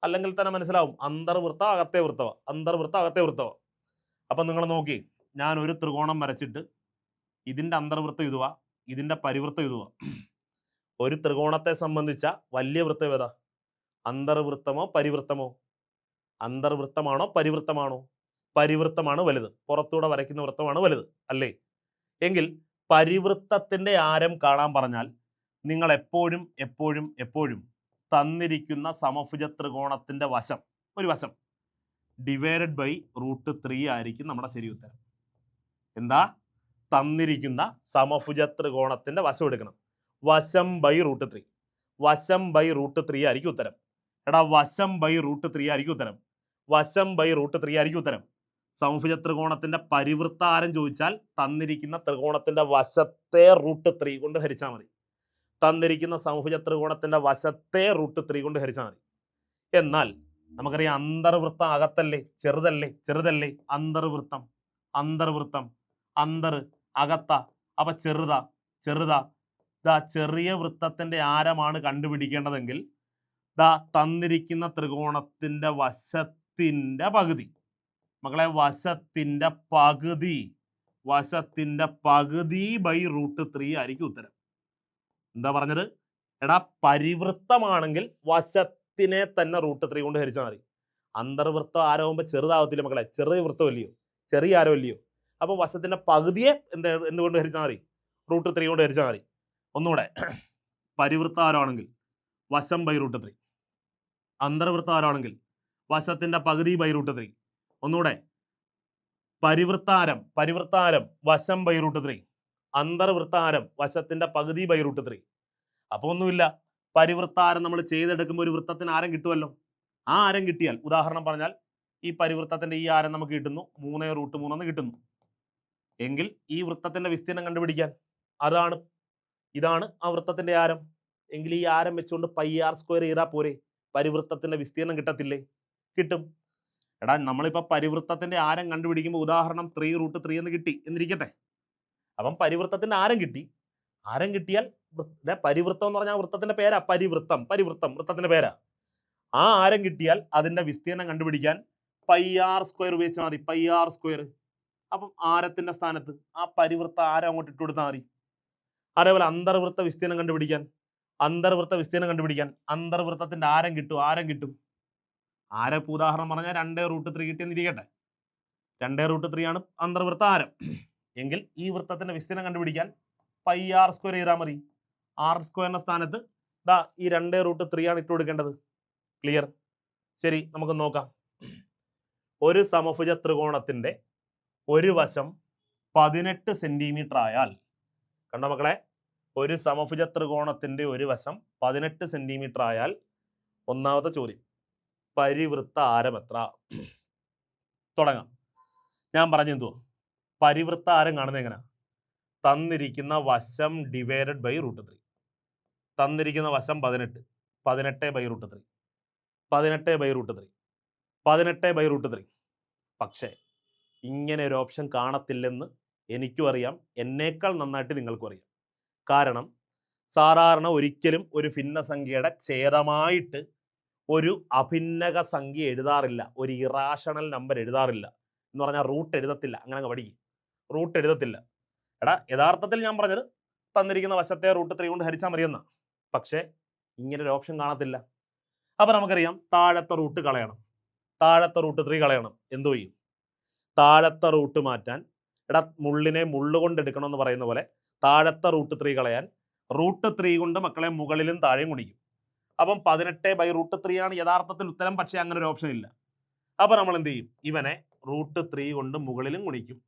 അല്ലെങ്കിൽ തന്നെ മനസ്സിലാവും അന്തർവൃത്ത അകത്തെ വൃത്തവ. അപ്പൊ നിങ്ങൾ നോക്കി, ഞാൻ ഒരു ത്രികോണം വരച്ചിട്ട് ഇതിന്റെ അന്തർവൃത്തം ഇതുവാ, ഇതിന്റെ പരിവൃത്തം ഇതുവാ. ഒരു ത്രികോണത്തെ സംബന്ധിച്ച വലിയ വൃത്തം ഏതാ? അന്തർവൃത്തമോ പരിവൃത്തമോ? അന്തർവൃത്തമാണോ പരിവൃത്തമാണോ? പരിവൃത്തമാണ് വലുത്. പുറത്തൂടെ വരയ്ക്കുന്ന വൃത്തമാണ് വലുത് അല്ലേ? എങ്കിൽ പരിവൃത്തത്തിന്റെ ആരം കാണാൻ പറഞ്ഞാൽ നിങ്ങൾ എപ്പോഴും തന്നിരിക്കുന്ന സമഭുജ ത്രികോണത്തിന്റെ വശം, ഒരു വശം ഡിവൈഡഡ് ബൈ √3 ആയിരിക്കും നമ്മുടെ ശരി ഉത്തരം. എന്താ? തന്നിരിക്കുന്ന സമഭുജ ത്രികോണത്തിന്റെ വശം എടുക്കണം, വശം ബൈ √3. വശം ബൈ √3 ആയിരിക്കും ഉത്തരം. എടാ വശം ബൈ √3 ആയിരിക്കും ഉത്തരം. സമഭുജ ത്രികോണത്തിന്റെ പരിവൃത്ത ആരം ചോദിച്ചാൽ തന്നിരിക്കുന്ന ത്രികോണത്തിന്റെ വശത്തെ √3 കൊണ്ട് ഹരിച്ചാൽ മതി. തന്നിരിക്കുന്ന സമഭുജ ത്രികോണത്തിന്റെ വശത്തെ √3 കൊണ്ട് ഹരിച്ചാൽ മതി. എന്നാൽ നമുക്കറിയാം അന്തർവൃത്തം അകത്തല്ലേ, ചെറുതല്ലേ. അന്തർവൃത്തം അകത്ത. അപ്പൊ ചെറുതാ. ചെറിയ വൃത്തത്തിന്റെ ആരമാണ് കണ്ടുപിടിക്കേണ്ടതെങ്കിൽ തന്നിരിക്കുന്ന ത്രികോണത്തിന്റെ വശത്തിന്റെ പകുതി. മക്കളെ വശത്തിന്റെ പകുതി ബൈ √3 ആയിരിക്കും ഉത്തരം. എന്താ പറഞ്ഞത്? എടാ പരിവൃത്തമാണെങ്കിൽ വശത്തിനെ തന്നെ √3 കൊണ്ട് ഹരിച്ചാൽ മതി. അന്തർവൃത്തം ആരമാകുമ്പോൾ ചെറുതാവത്തില്ല മക്കളെ, ചെറിയ വൃത്തമല്ലയോ, ചെറിയ ആരമല്ലയോ. അപ്പൊ വശത്തിന്റെ പകുതിയെ എന്തുകൊണ്ട് ഹരിച്ചാൽ മതി? √3 കൊണ്ട് ഹരിച്ചാൽ മതി. ഒന്നുകൂടെ, പരിവൃത്ത ആരമാണെങ്കിൽ വശം ബൈ √3, അന്തർവൃത്ത ആരമാണെങ്കിൽ വശത്തിന്റെ പകുതി ബൈ √3. ഒന്നുകൂടെ, പരിവൃത്താരം വശം ബൈ √3, അന്തർവൃത്താരം വശത്തിന്റെ പകുതി ബൈ √3. അപ്പൊ ഒന്നുമില്ല, പരിവൃത്താരം നമ്മൾ ചെയ്തെടുക്കുമ്പോൾ ഒരു വൃത്തത്തിന് ആരം കിട്ടുമല്ലോ. ആ ആരം കിട്ടിയാൽ, ഉദാഹരണം പറഞ്ഞാൽ ഈ പരിവൃത്തത്തിന്റെ ഈ ആരം നമുക്ക് കിട്ടുന്നു 3√3 എന്ന് കിട്ടുന്നു. എങ്കിൽ ഈ വൃത്തത്തിന്റെ വിസ്തീർണം കണ്ടുപിടിക്കാൻ ഇതാണ് ആ വൃത്തത്തിന്റെ ആരം. എങ്കിൽ ഈ ആരം വെച്ചുകൊണ്ട് πr² ചെയ്താൽ പോരെ, പരിവൃത്തത്തിന്റെ വിസ്തീർണം കിട്ടത്തില്ലേ? കിട്ടും. എടാ നമ്മളിപ്പോ പരിവൃത്തത്തിന്റെ ആരം കണ്ടുപിടിക്കുമ്പോൾ ഉദാഹരണം 3√3 എന്ന് കിട്ടി എന്നിരിക്കട്ടെ. അപ്പം പരിവൃത്തത്തിന്റെ ആരം കിട്ടി. ആരം കിട്ടിയാൽ പരിവൃത്തം എന്ന് പറഞ്ഞാൽ വൃത്തത്തിന്റെ പേരാ, പരിവൃത്തം വൃത്തത്തിന്റെ പേരാ. ആ ആരം കിട്ടിയാൽ അതിന്റെ വിസ്തീർണം കണ്ടുപിടിക്കാൻ πr² ഉപയോഗിച്ചാൽ മതി. πr². അപ്പം ആരത്തിന്റെ സ്ഥാനത്ത് ആ പരിവൃത്ത ആരം അങ്ങോട്ട് ഇട്ട് കൊടുത്താൽ മതി. അതേപോലെ അന്തർവൃത്ത വിസ്തീർണം കണ്ടുപിടിക്കാൻ അന്തർവൃത്തത്തിന്റെ ആരം കിട്ടും. ആരം ഉദാഹരണം പറഞ്ഞാൽ 2√3 കിട്ടിയെന്നിരിക്കട്ടെ. 2√3 ആണ് അന്തർവൃത്ത ആരം. എങ്കിൽ ഈ വൃത്തത്തിന്റെ വിസ്തീർണം കണ്ടുപിടിക്കാൻ πr² ചെയ്താൽ മതി. r² സ്ഥാനത്ത് ഈ 2√3 ആണ് ഇട്ട് കൊടുക്കേണ്ടത്. ക്ലിയർ? ശരി, നമുക്ക് നോക്കാം. ഒരു സമഭുജ ത്രികോണത്തിന്റെ ഒരു വശം 18 സെന്റിമീറ്റർ ആയാൽ, കണ്ടോ മക്കളെ, ഒരു സമഭുജ ത്രികോണത്തിന്റെ ഒരു വശം 18 സെന്റിമീറ്റർ ആയാൽ ഒന്നാമത്തെ ചോദ്യം, പരിവൃത്ത ആരം എത്ര? തുടങ്ങാം. ഞാൻ പറഞ്ഞെന്തോ, പരിവൃത്ത ആരം കാണുന്നത് എങ്ങനെ? തന്നിരിക്കുന്ന വശം ഡിവൈഡഡ് ബൈ √3. തന്നിരിക്കുന്ന വശം 18 ബൈ √3. പക്ഷേ ഇങ്ങനെ ഒരു ഓപ്ഷൻ കാണത്തില്ലെന്ന് എനിക്കും അറിയാം, എന്നേക്കാൾ നന്നായിട്ട് നിങ്ങൾക്കും അറിയാം. കാരണം സാധാരണ ഒരിക്കലും ഒരു ഭിന്നസംഖ്യയുടെ ഛേദമായിട്ട് ഒരു അഭിന്നക സംഖ്യ എഴുതാറില്ല, ഒരു ഇറാഷണൽ നമ്പർ എഴുതാറില്ല. എന്ന് പറഞ്ഞാൽ റൂട്ട് എഴുതത്തില്ല. അങ്ങനെ പഠിക്കും, റൂട്ട് എഴുതത്തില്ല. എടാ യഥാർത്ഥത്തിൽ ഞാൻ പറഞ്ഞത് തന്നിരിക്കുന്ന വശത്തെ √3 കൊണ്ട് ഹരിച്ചാൽ മതിയെന്ന. പക്ഷേ ഇങ്ങനെ ഒരു ഓപ്ഷൻ കാണത്തില്ല. അപ്പൊ നമുക്കറിയാം താഴത്തെ റൂട്ട് കളയണം, √3 കളയണം. എന്തോ ചെയ്യും? താഴത്തെ റൂട്ട് മാറ്റാൻ എടാ മുള്ളിനെ മുള്ളുകൊണ്ട് എടുക്കണം എന്ന് പറയുന്ന പോലെ താഴത്തെ √3 കളയാൻ √3 കൊണ്ട് മക്കളെ മുകളിലും താഴെയും ഗുണിക്കും. അപ്പം 18/√3 ആണ് യഥാർത്ഥത്തിൽ ഉത്തരം. പക്ഷേ അങ്ങനെ ഒരു ഓപ്ഷൻ ഇല്ല. അപ്പൊ നമ്മൾ എന്ത് ചെയ്യും? ഇവനെ √3 കൊണ്ട് മുകളിലും ഗുണിക്കും,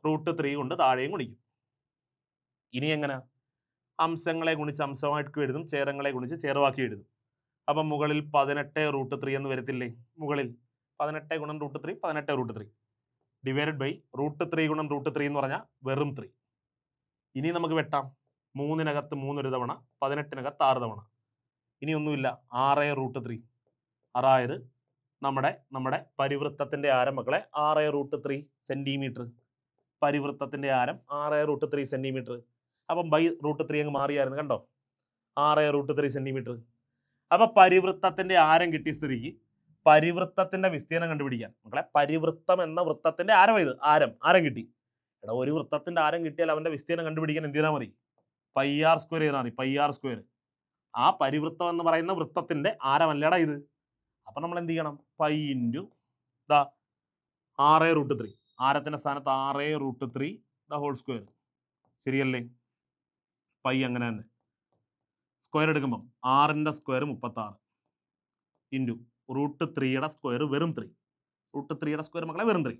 √3 കൊണ്ട് താഴെയും ഗുണിക്കും. ഇനി എങ്ങനെ? അംശങ്ങളെ ഗുണിച്ച് അംശമായിട്ട് എഴുതും, ചേരങ്ങളെ ഗുണിച്ച് ചേർവാക്കി എഴുതും. അപ്പം മുകളിൽ 18√3 എന്ന് വരത്തില്ലേ? മുകളിൽ 18 ഗുണം √3 18√3 ഡിവൈഡഡ് ബൈ √3 ഗുണം √3 എന്ന് പറഞ്ഞാൽ വെറും 3. ഇനി നമുക്ക് വെട്ടാം. 3-നകത്ത് 3 ഒരു തവണ, 18-നകത്ത് 6 തവണ. ഇനി ഒന്നുമില്ല, 6√3. അതായത് നമ്മുടെ പരിവൃത്തത്തിന്റെ ആരം മക്കളെ 6√3 സെന്റിമീറ്റർ. പരിവൃത്തത്തിന്റെ ആരം 6√3 സെന്റിമീറ്റർ. അപ്പം ബൈ √3 അങ്ങ് മാറിയായിരുന്നു, കണ്ടോ? 6√3 സെന്റിമീറ്റർ. അപ്പൊ പരിവൃത്തത്തിന്റെ ആരം കിട്ടിയ സ്ഥിതിക്ക് പരിവൃത്തത്തിന്റെ വിസ്തീർണം കണ്ടുപിടിക്കാൻ മക്കളെ, പരിവൃത്തം എന്ന വൃത്തത്തിന്റെ ആരം ഇത്, ആരം കിട്ടി. എടാ, ഒരു വൃത്തത്തിന്റെ ആരം കിട്ടിയാൽ അവന്റെ വിസ്തീർണം കണ്ടുപിടിക്കാൻ എന്ത് ചെയ്താൽ മതി? πr² ചെയ്താൽ മതി, πr². ആ പരിവൃത്തം എന്ന് പറയുന്ന വൃത്തത്തിന്റെ ആരമല്ലടാ ഇത്. അപ്പൊ നമ്മൾ എന്ത് ചെയ്യണം? π ഇൻറ്റു 6√3. ആരത്തിന്റെ സ്ഥാനത്ത് 6√3 ² ശരിയല്ലേ? π അങ്ങനെ തന്നെ. സ്ക്വയർ എടുക്കുമ്പം 6ന്റെ സ്ക്വയർ 36 ഇൻറ്റു √3യുടെ സ്ക്വയർ വെറും 3. √3യുടെ സ്ക്വയർ മക്കളെ വെറും 3.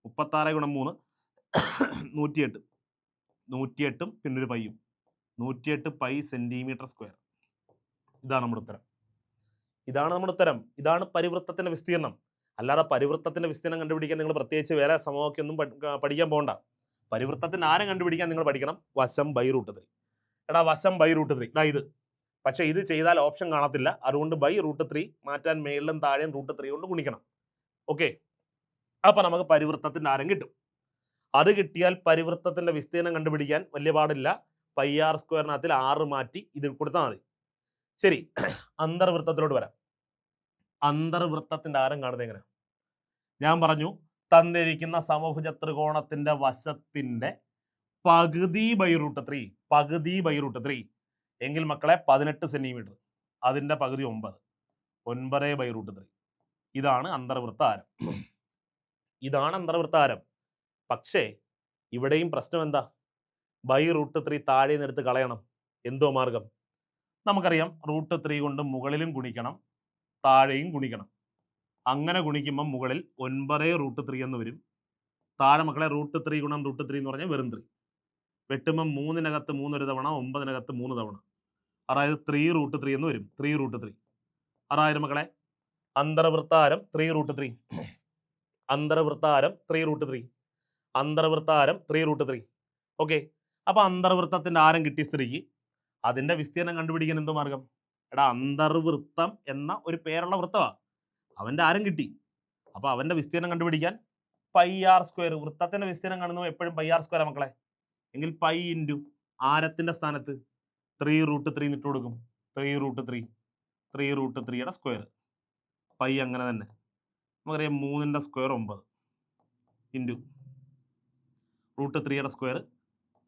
36 ഗുണം 3 108. 108ഉം പിന്നെ ഒരു പയ്യും, 108 π സെന്റിമീറ്റർ സ്ക്വയർ. ഇതാണ് നമ്മുടെ ഉത്തരം. ഇതാണ് പരിവൃത്തത്തിന്റെ വിസ്തീർണം. അല്ലാതെ പരിവൃത്തത്തിന്റെ വിസ്തീർണം കണ്ടുപിടിക്കാൻ നിങ്ങൾ പ്രത്യേകിച്ച് വേറെ സമവാക്യമൊന്നും പഠിക്കാൻ പോകണ്ട. പരിവൃത്തത്തിന് ആരം കണ്ടുപിടിക്കാൻ നിങ്ങൾ പഠിക്കണം വശം ബൈ √3. എടാ, വശം ബൈ √3 ഇതാ ഇത്. പക്ഷെ ഇത് ചെയ്താൽ ഓപ്ഷൻ കാണത്തില്ല. അതുകൊണ്ട് ബൈ √3 മാറ്റാൻ മേളിലും താഴെയും √3 കൊണ്ട് ഗുണിക്കണം. ഓക്കെ, അപ്പൊ നമുക്ക് പരിവൃത്തത്തിന്റെ ആരം കിട്ടും. അത് കിട്ടിയാൽ പരിവൃത്തത്തിന്റെ വിസ്തീർണം കണ്ടുപിടിക്കാൻ വലിയ പാടില്ല. πr² 6 മാറ്റി ഇത് കൊടുത്താൽ മതി. ശരി, അന്തർവൃത്തത്തിലോട്ട് വരാം. അന്തർവൃത്തത്തിന്റെ ആരം കാണുന്നത് എങ്ങനെ? ഞാൻ പറഞ്ഞു, തന്നിരിക്കുന്ന സമഭുജ ത്രികോണത്തിന്റെ വശത്തിന്റെ പകുതി ബൈ √3. പകുതി ബൈ √3 എങ്കിൽ മക്കളെ 18 സെന്റിമീറ്റർ. അതിന്റെ പകുതി 9. 9 ബൈ √3. ഇതാണ് അന്തർവൃത്ത ആരം. ഇതാണ് അന്തർവൃത്ത ആരം. പക്ഷേ ഇവിടെയും പ്രശ്നം എന്താ? ബൈ √3 താഴെ നിന്ന് എടുത്ത് കളയണം. എന്തോ മാർഗം? നമുക്കറിയാം, √3 കൊണ്ട് മുകളിലും ഗുണിക്കണം, താഴെയും ഗുണിക്കണം. അങ്ങനെ ഗുണിക്കുമ്പോൾ മുകളിൽ 9√3 എന്ന് വരും. താഴെ മക്കളെ √3 ഗുണം √3 എന്ന് പറഞ്ഞാൽ വെറും 3. വെട്ടുമ്പോൾ 3-നകത്ത് 3 ഒരു തവണ, 9-നകത്ത് 3 തവണ. അതായത് 3√3 എന്ന് വരും. 3√3. അതായത് മക്കളെ അന്തർവൃത്താരം 3√3. അന്തർവൃത്താരം 3√3. അന്തർവൃത്താരം 3√3. ഓക്കെ, അപ്പൊ അന്തർവൃത്തത്തിന്റെ ആരം കിട്ടിയ സ്ഥിതിക്ക് അതിന്റെ വിസ്തീർണം കണ്ടുപിടിക്കാൻ എന്തോ മാർഗം? എടാ, അന്തർവൃത്തം എന്ന ഒരു പേരുള്ള വൃത്തമാ, അവന്റെ ആരം കിട്ടി. അപ്പൊ അവന്റെ വിസ്തീർണം കണ്ടുപിടിക്കാൻ πr². വൃത്തത്തിന്റെ വിസ്തീർണം കാണുന്നത് എപ്പോഴും πr² മക്കളെ. എങ്കിൽ π ഇൻറ്റു ആരത്തിന്റെ സ്ഥാനത്ത് 3√3 ഇട്ട് കൊടുക്കും. 3√3. 3√3യുടെ സ്ക്വയർ. π അങ്ങനെ തന്നെ. നമുക്കറിയാം 3ന്റെ സ്ക്വയർ 9 ഇൻറ്റു √3യുടെ സ്ക്വയർ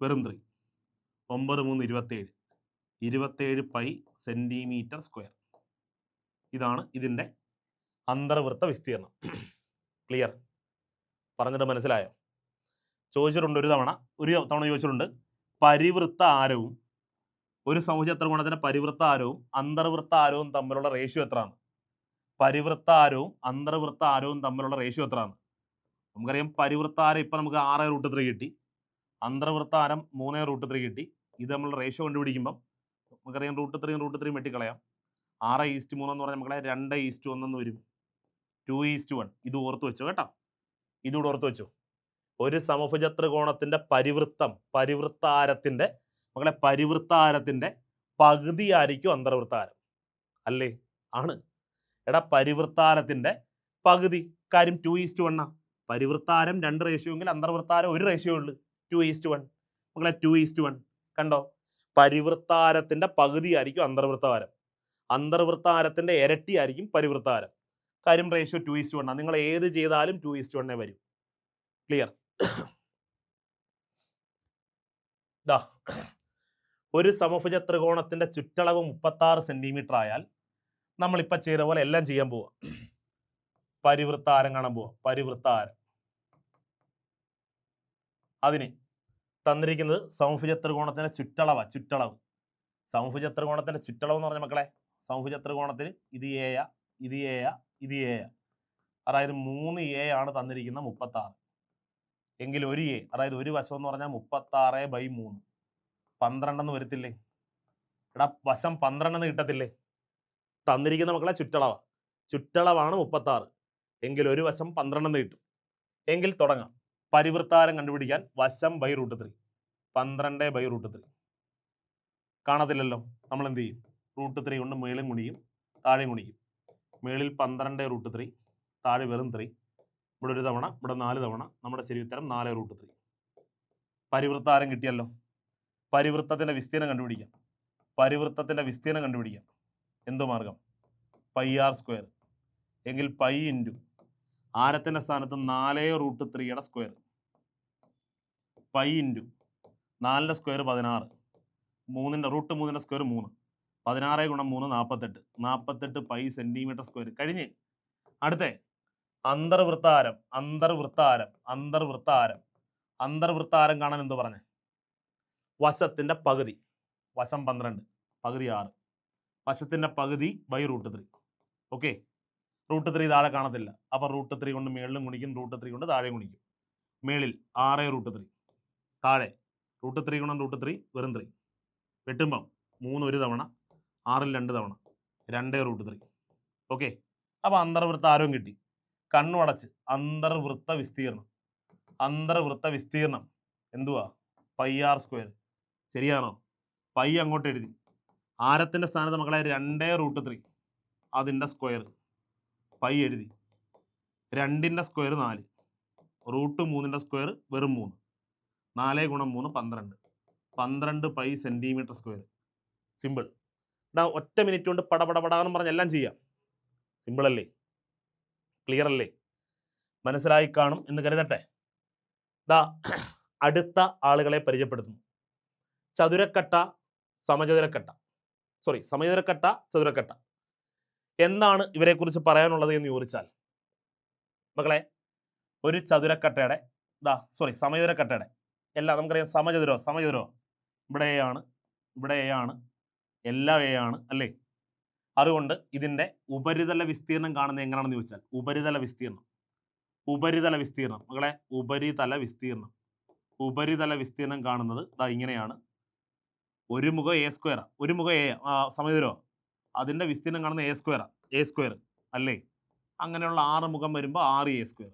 വെറും 3. 9 3 27. 27 π സെന്റിമീറ്റർ സ്ക്വയർ. ഇതാണ് ഇതിന്റെ അന്തർവൃത്ത വിസ്തീർണം. ക്ലിയർ? പറഞ്ഞിട്ട് മനസ്സിലായോ? ചോദിച്ചിട്ടുണ്ട് ഒരു തവണ ചോദിച്ചിട്ടുണ്ട്, പരിവൃത്ത ആരവും ഒരു സമഭുജ ത്രികോണത്തിന്റെ പരിവൃത്ത ആരവും അന്തർവൃത്ത ആരവും തമ്മിലുള്ള റേഷ്യോ എത്രയാണ്? പരിവൃത്ത ആരവും അന്തർവൃത്ത ആരവും തമ്മിലുള്ള റേഷ്യോ എത്രയാണ്? നമുക്കറിയാം, പരിവൃത്ത ആരം ഇപ്പൊ നമുക്ക് 6√3 കിട്ടി, അന്തർവൃത്ത ആരം 3√3 കിട്ടി. ഇത് തമ്മിലുള്ള റേഷ്യോ കണ്ടുപിടിക്കുമ്പോൾ നമുക്കറിയാം √3 വെട്ടിക്കളയാം. 6:3 എന്ന് പറഞ്ഞാൽ മക്കളെ 2:1 എന്ന് വരും. 2:1. ഇത് ഓർത്ത് വെച്ചോ കേട്ടോ, ഇതുകൂടെ ഓർത്ത് വെച്ചോ. ഒരു സമഭുജ ത്രികോണത്തിന്റെ പരിവൃത്താരത്തിന്റെ മക്കളെ പരിവൃത്താരത്തിന്റെ പകുതി ആയിരിക്കും അന്തർവൃത്താരം, അല്ലേ? ആണ്. എടാ, പരിവൃത്താരത്തിന്റെ പകുതി. കാര്യം 2:1. പരിവൃത്താരം 2 റേഷ്യോ എങ്കിൽ അന്തർവൃത്താരം 1 റേഷ്യോ ഉള്ളു, 2:1. മക്കളെ 2:1 കണ്ടോ? പരിവൃത്താരത്തിന്റെ പകുതി ആയിരിക്കും അന്തർവൃത്താരം, അന്തർവൃത്താരത്തിന്റെ ഇരട്ടി ആയിരിക്കും പരിവൃത്താരം. കാര്യം റേഷ്യോ 2:1. നിങ്ങൾ ഏത് ചെയ്താലും 2:1 വരും. ക്ലിയർ? ഒരു സമഭുജ ത്രികോണത്തിന്റെ ചുറ്റളവ് 36 സെന്റിമീറ്റർ ആയാൽ നമ്മളിപ്പോ ചെയ്ത പോലെ എല്ലാം ചെയ്യാൻ പോവാ. പരിവൃത്താരം കാണാൻ പോവാ. പരിവൃത്താരം അതിന് തന്നിരിക്കുന്നത് സമഭുജ ത്രികോണത്തിന്റെ ചുറ്റളവ്. സമഭുജ ത്രികോണത്തിന്റെ ചുറ്റളവ് എന്ന് പറഞ്ഞ മക്കളെ, സമഭുജ ത്രികോണത്തിന് ഇത് എ, ഇത് എ, ഇത് എ, അതായത് 3A ആണ് തന്നിരിക്കുന്ന 36. എങ്കിൽ ഒരു എ, അതായത് ഒരു വശം എന്ന് പറഞ്ഞാൽ 36/3, 12 എന്ന് വരത്തില്ലേ? എടാ വശം 12 എന്ന് കിട്ടത്തില്ലേ? തന്നിരിക്കുന്ന മക്കളെ ചുറ്റളവാണ് 36, എങ്കിൽ ഒരു വശം 12 എന്ന് കിട്ടും. എങ്കിൽ തുടങ്ങാം. പരിവൃത്താരം കണ്ടുപിടിക്കാൻ വശം √3, 12/√3 കാണത്തില്ലല്ലോ. നമ്മൾ എന്ത് ചെയ്യും? √3 കൊണ്ട് മേളിൽ ഗുണിയും താഴെയും ഗുണിക്കും. മേളിൽ 12/√3, താഴെ വെറും 3. ഇവിടെ ഒരു തവണ, ഇവിടെ 4 തവണ. നമ്മുടെ ശരി ഉത്തരം 4√3. പരിവൃത്താരം കിട്ടിയല്ലോ. പരിവൃത്തത്തിന്റെ വിസ്തീർണം കണ്ടുപിടിക്കാം. എന്ത് മാർഗം? πr². എങ്കിൽ π ഇൻറ്റു ആരത്തിന്റെ സ്ഥാനത്ത് 4√3യുടെ സ്ക്വയർ, π ഇൻറ്റു 4ന്റെ സ്ക്വയർ 16, √3ന്റെ സ്ക്വയർ 3, 16 × 3 48, 48 π സെന്റിമീറ്റർ സ്ക്വയർ. കഴിഞ്ഞ്. അടുത്ത അന്തർവൃത്താരം കാണാൻ എന്തോ പറഞ്ഞേ? വശത്തിന്റെ പകുതി, വശം 12, പകുതി 6, വശത്തിന്റെ പകുതി √3. ഓക്കെ, √3 താഴെ കാണത്തില്ല. അപ്പൊ √3 കൊണ്ട് മേളിലും ഗുണിക്കും, √3 കൊണ്ട് താഴെ ഗുണിക്കും. മേളിൽ 6√3, താഴെ √3 × √3 വെറും 3. വെട്ടുമ്പം 3 ഒരു തവണ, 6ൽ 2 തവണ, 2√3. ഓക്കെ, അപ്പൊ അന്തർവൃത്താരവും കിട്ടി. കണ്ണു അടച്ച് അന്തർവൃത്ത വിസ്തീർണം എന്തുവാ? πr². ശരിയാണോ? π അങ്ങോട്ട് എഴുതി. ആരത്തിന്റെ സ്ഥാനത്ത് മക്കളെ 2√3, അതിന്റെ സ്ക്വയർ π എഴുതി. 2ന്റെ സ്ക്വയർ 4, √3ന്റെ സ്ക്വയർ വെറും 3, 4 × 3 12, 12 π സെന്റിമീറ്റർ സ്ക്വയർ. സിമ്പിൾ. ഒറ്റ മിനിറ്റ് കൊണ്ട് പടപടപടാന്ന് പറഞ്ഞ് എല്ലാം ചെയ്യാം. സിമ്പിൾ അല്ലേ? ക്ലിയർ അല്ലേ? മനസ്സിലായി കാണും എന്ന് കരുതട്ടെ. അടുത്ത ആളുകളെ പരിചയപ്പെടുത്തുന്നു. ചതുരക്കട്ട, ചതുരക്കട്ട. എന്താണ് ഇവരെ കുറിച്ച് പറയാനുള്ളത് എന്ന് ചോദിച്ചാൽ മക്കളെ, ഒരു ചതുരക്കട്ടയുടെ സമചതുരക്കട്ടയുടെ എല്ലാം നമുക്കറിയാം. സമചതുരോ ഇവിടെ എ ആണ്, എല്ലാ എ ആണ് അല്ലേ? അതുകൊണ്ട് ഇതിന്റെ ഉപരിതല വിസ്തീർണം കാണുന്നത് എങ്ങനെയാണെന്ന് ചോദിച്ചാൽ, ഉപരിതല വിസ്തീർണം മക്കളെ, ഉപരിതല വിസ്തീർണം കാണുന്നത് ഇങ്ങനെയാണ്. ഒരു മുഖം A², ഒരു മുഖം എ സമചതുരോ, അതിന്റെ വിസ്തീർണം കാണുന്ന A² അല്ലേ? അങ്ങനെയുള്ള 6 മുഖം വരുമ്പോൾ 6A².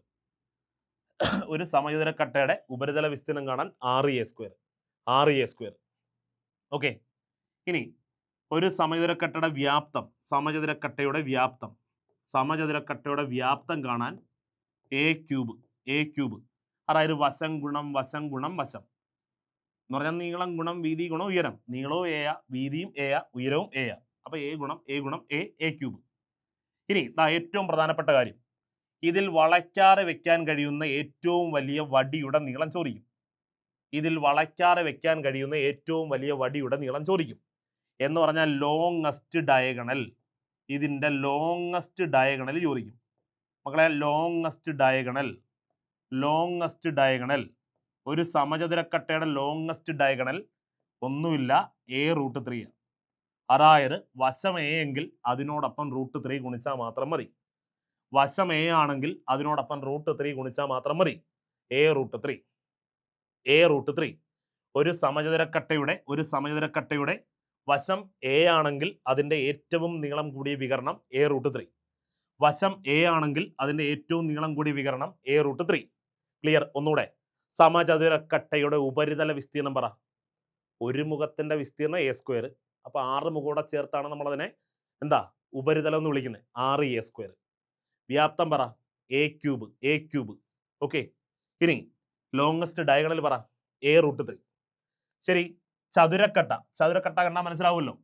ഒരു സമചതുരക്കട്ടയുടെ ഉപരിതല വിസ്തീർണം കാണാൻ 6A². ഓക്കെ, ഇനി ഒരു സമചതുരക്കട്ടയുടെ വ്യാപ്തം കാണാൻ A³ അതായത് വശം ഗുണം വശം എന്ന് പറഞ്ഞാൽ നീളം ഗുണം വീതി ഗുണം ഉയരം. നീളവും എ, വീതിയും എ, ഉയരവും എ. അപ്പൊ A ഗുണം A³. ഇനി ഏറ്റവും പ്രധാനപ്പെട്ട കാര്യം, ഇതിൽ വളയ്ക്കാതെ വെക്കാൻ കഴിയുന്ന ഏറ്റവും വലിയ വടിയുടെ നീളം ചോദിക്കും. എന്ന് പറഞ്ഞാൽ ലോങ്ങസ്റ്റ് ഡയഗണൽ. ഇതിന്റെ ലോങ്ങസ്റ്റ് ഡയഗണൽ ചോദിക്കും മക്കളെ. ലോങ്ങസ്റ്റ് ഡയഗണൽ ഒരു സമചതുരക്കട്ടയുടെ ലോങ്ങസ്റ്റ് ഡയഗണൽ ഒന്നുമില്ല, A√3. അതായത് വശം എ എങ്കിൽ അതിനോടൊപ്പം √3 ഗുണിച്ചാൽ മാത്രം മതി. വശം എ ആണെങ്കിൽ അതിനോടൊപ്പം √3 ഗുണിച്ചാൽ മാത്രം മതി. A√3. ഒരു സമചതുരക്കട്ടയുടെ വശം എ ആണെങ്കിൽ അതിന്റെ ഏറ്റവും നീളം കൂടിയ വികരണം A√3. വശം എ ആണെങ്കിൽ അതിന്റെ ഏറ്റവും നീളം കൂടിയ വികരണം A√3. ക്ലിയർ? ഒന്നുകൂടെ, സമചതുരക്കട്ടയുടെ ഉപരിതല വിസ്തീർണം പറ. ഒരു മുഖത്തിന്റെ വിസ്തീർണം A². അപ്പൊ 6 മുഖോടെ ചേർത്താണ് നമ്മൾ അതിനെ ഉപരിതലം എന്ന് വിളിക്കുന്നത്, 6A². വ്യാപ്തം പറ, A³. ഓക്കെ, ഇനി ലോങ്ങസ്റ്റ് ഡയഗണൽ പറ, A√3. ശരി, ചതുരക്കട്ട കണ്ടാൽ മനസ്സിലാവുമല്ലോ.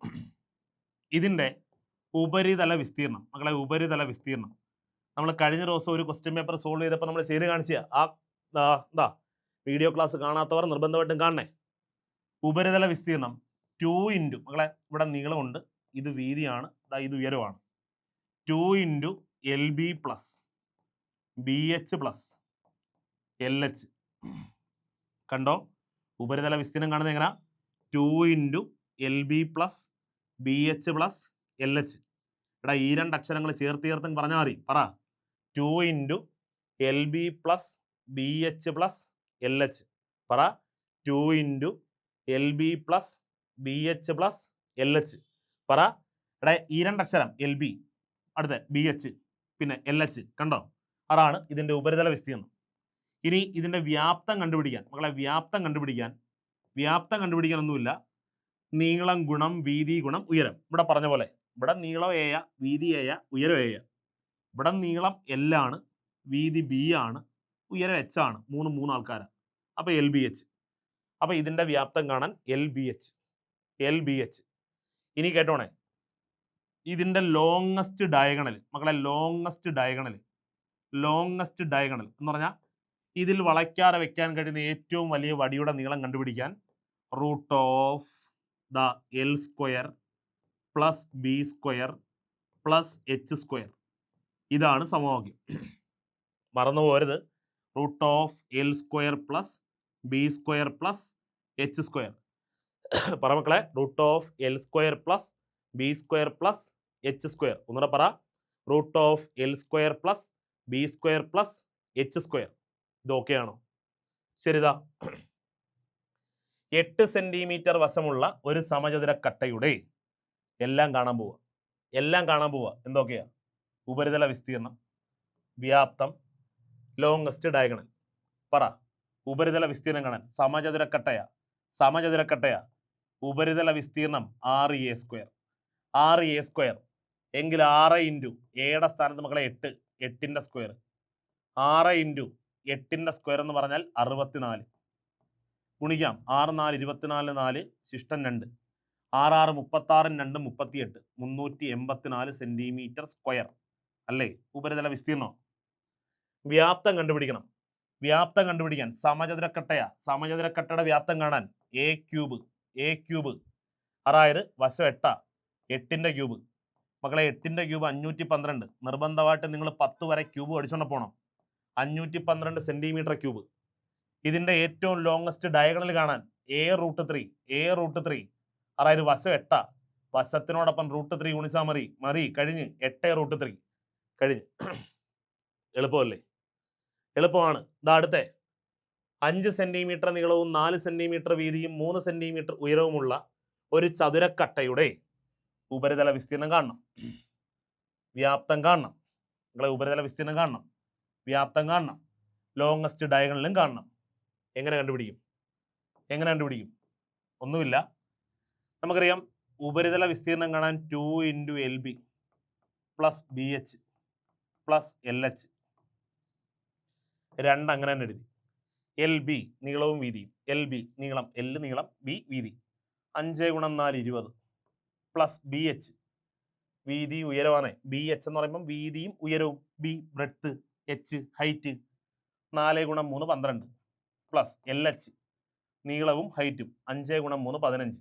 ഇതിന്റെ ഉപരിതല വിസ്തീർണം മക്കളെ, നമ്മൾ കഴിഞ്ഞ ദിവസം ഒരു ക്വസ്റ്റ്യൻ പേപ്പർ സോൾവ് ചെയ്തപ്പോൾ നമ്മൾ ചെയ്ത് കാണിച്ച വീഡിയോ ക്ലാസ് കാണാത്തവർ നിർബന്ധമായിട്ടും കാണണേ. ഉപരിതല വിസ്തീർണം 2 ഇൻറ്റു മക്കളെ, ഇവിടെ നീളമുണ്ട്, ഇത് വീതിയാണ്, ഇത് ഉയരമാണ്. 2 into LB plus BH plus LH. കണ്ടോ? ഉപരിതല വിസ്തീർണം കാണുന്നത് എങ്ങനെ? 2 into L B plus B H plus L H. എടാ ഈ രണ്ട് അക്ഷരങ്ങൾ ചേർത്ത് പറഞ്ഞാൽ മതി. പറ. 2 into L B plus B H plus L H. പറ. 2 into L B plus B H plus L H. പറ. എടാ ഈ രണ്ടക്ഷരം എൽ ബി, അടുത്ത ബി എച്ച്, പിന്നെ എൽ എച്ച്. കണ്ടോ? അതാണ് ഇതിൻ്റെ ഉപരിതല വിസ്തീർണം. ഇനി ഇതിൻ്റെ വ്യാപ്തം കണ്ടുപിടിക്കാൻ മക്കളെ, വ്യാപ്തം കണ്ടുപിടിക്കാനൊന്നുമില്ല. നീളം ഗുണം വീതി ഗുണം ഉയരം. ഇവിടെ പറഞ്ഞ പോലെ ഇവിടെ നീളം എ, വീതി എ, ഉയരം എ. ഇവിടെ നീളം എൽ ആണ്, വീതി ബി ആണ്, ഉയരം എച്ച് ആണ്. മൂന്ന് ആൾക്കാരാണ്. അപ്പോൾ എൽ ബി എച്ച്. അപ്പോൾ ഇതിൻ്റെ വ്യാപ്തം കാണാൻ എൽ ബി എച്ച്. ഇനി കേട്ടോണേ, ഇതിൻ്റെ ലോങ്ങസ്റ്റ് ഡയഗണൽ മക്കളെ, ലോങ്ങസ്റ്റ് ഡയഗണൽ എന്ന് പറഞ്ഞാൽ ഇതിൽ വളയ്ക്കാതെ വെക്കാൻ കഴിയുന്ന ഏറ്റവും വലിയ വടിയുടെ നീളം കണ്ടുപിടിക്കാൻ root of the L square plus B square plus H square. ഇതാണ് സമവാക്യം. മറന്നു പോരുത്. Root of L square plus B square plus H square. പറ മക്കളെ, root of L square plus B square plus H square. ഒന്നുകൂടെ പറ. Root of L square plus B square plus H square. ഇത് okay ആണോ? ശരിതാ. 8 centimetre വശമുള്ള ഒരു സമചതുര കട്ടയുടെ എല്ലാം കാണാൻ പോവുക. എന്തൊക്കെയാ? ഉപരിതല വിസ്തീർണം, വ്യാപ്തം, ലോങ്ങസ്റ്റ് ഡയഗണൽ. പറ. ഉപരിതല വിസ്തീർണം കാണാൻ സമചതുര കട്ടയാ. ഉപരിതല വിസ്തീർണം 6a സ്ക്വയർ. എങ്കിൽ 6 ഇൻറ്റു എയുടെ സ്ഥാനത്ത് മക്കളെ 8, 8ൻ്റെ സ്ക്വയർ. 6 ഇൻറ്റു 8ൻ്റെ സ്ക്വയർ എന്ന് പറഞ്ഞാൽ 64. ഗുണിക്കാം. 6 4 24 4 ശിഷ്ടം 2. 6 6 36 2 38. 384 സെന്റിമീറ്റർ സ്ക്വയർ അല്ലേ ഉപരിതല വിസ്തീർണം. വ്യാപ്തം കണ്ടുപിടിക്കാൻ സമചതുരക്കട്ടയുടെ വ്യാപ്തം കാണാൻ എ ക്യൂബ്. അതായത് വശം 8, 8ൻ്റെ ക്യൂബ്. മക്കളെ 8ൻ്റെ ക്യൂബ് 512. നിർബന്ധമായിട്ട് നിങ്ങൾ 10 വരെ ക്യൂബ് അടിച്ചുകൊണ്ട് പോകണം. 512 സെന്റിമീറ്റർ ക്യൂബ്. ഇതിന്റെ ഏറ്റവും ലോങ്ങസ്റ്റ് ഡയഗണൽ കാണാൻ എ റൂട്ട് 3. അതായത് വശം 8, വശത്തിനോടൊപ്പം റൂട്ട് 3 ഗുണിച്ചാൽ മതി. കഴിഞ്ഞ് 8 റൂട്ട് 3 കഴിഞ്ഞ്. എളുപ്പമല്ലേ? എളുപ്പമാണ്. ഇതാ അടുത്ത 5 സെന്റിമീറ്റർ നീളവും 4 സെന്റിമീറ്റർ വീതിയും 3 സെന്റിമീറ്റർ ഉയരവുമുള്ള ഒരു ചതുരക്കട്ടയുടെ ഉപരിതല വിസ്തീർണം കാണണം, വ്യാപ്തം കാണണം. നിങ്ങളെ ഉപരിതല വിസ്തീർണം കാണണം, വ്യാപ്തം കാണണം, ലോങ്ങസ്റ്റ് ഡയഗണലും കാണണം. എങ്ങനെ കണ്ടുപിടിക്കും? ഒന്നുമില്ല. നമുക്കറിയാം ഉപരിതല വിസ്തീർണം കാണാൻ 2 into L B plus B H plus L H. 2 അങ്ങനെ തന്നെ എഴുതി. എൽ ബി നീളവും വീതിയും, എൽ ബി നീളം, എൽ നീളം, ബി വീതി. 5 × 4 20 പ്ലസ് ബി എച്ച് വീതി ഉയരമാണ്. ബി എച്ച് എന്ന് പറയുമ്പോൾ വീതിയും ഉയരവും, B breadth, H height. 4 × 3 12 plus L H നീളവും ഹൈറ്റും. 5 × 3 15.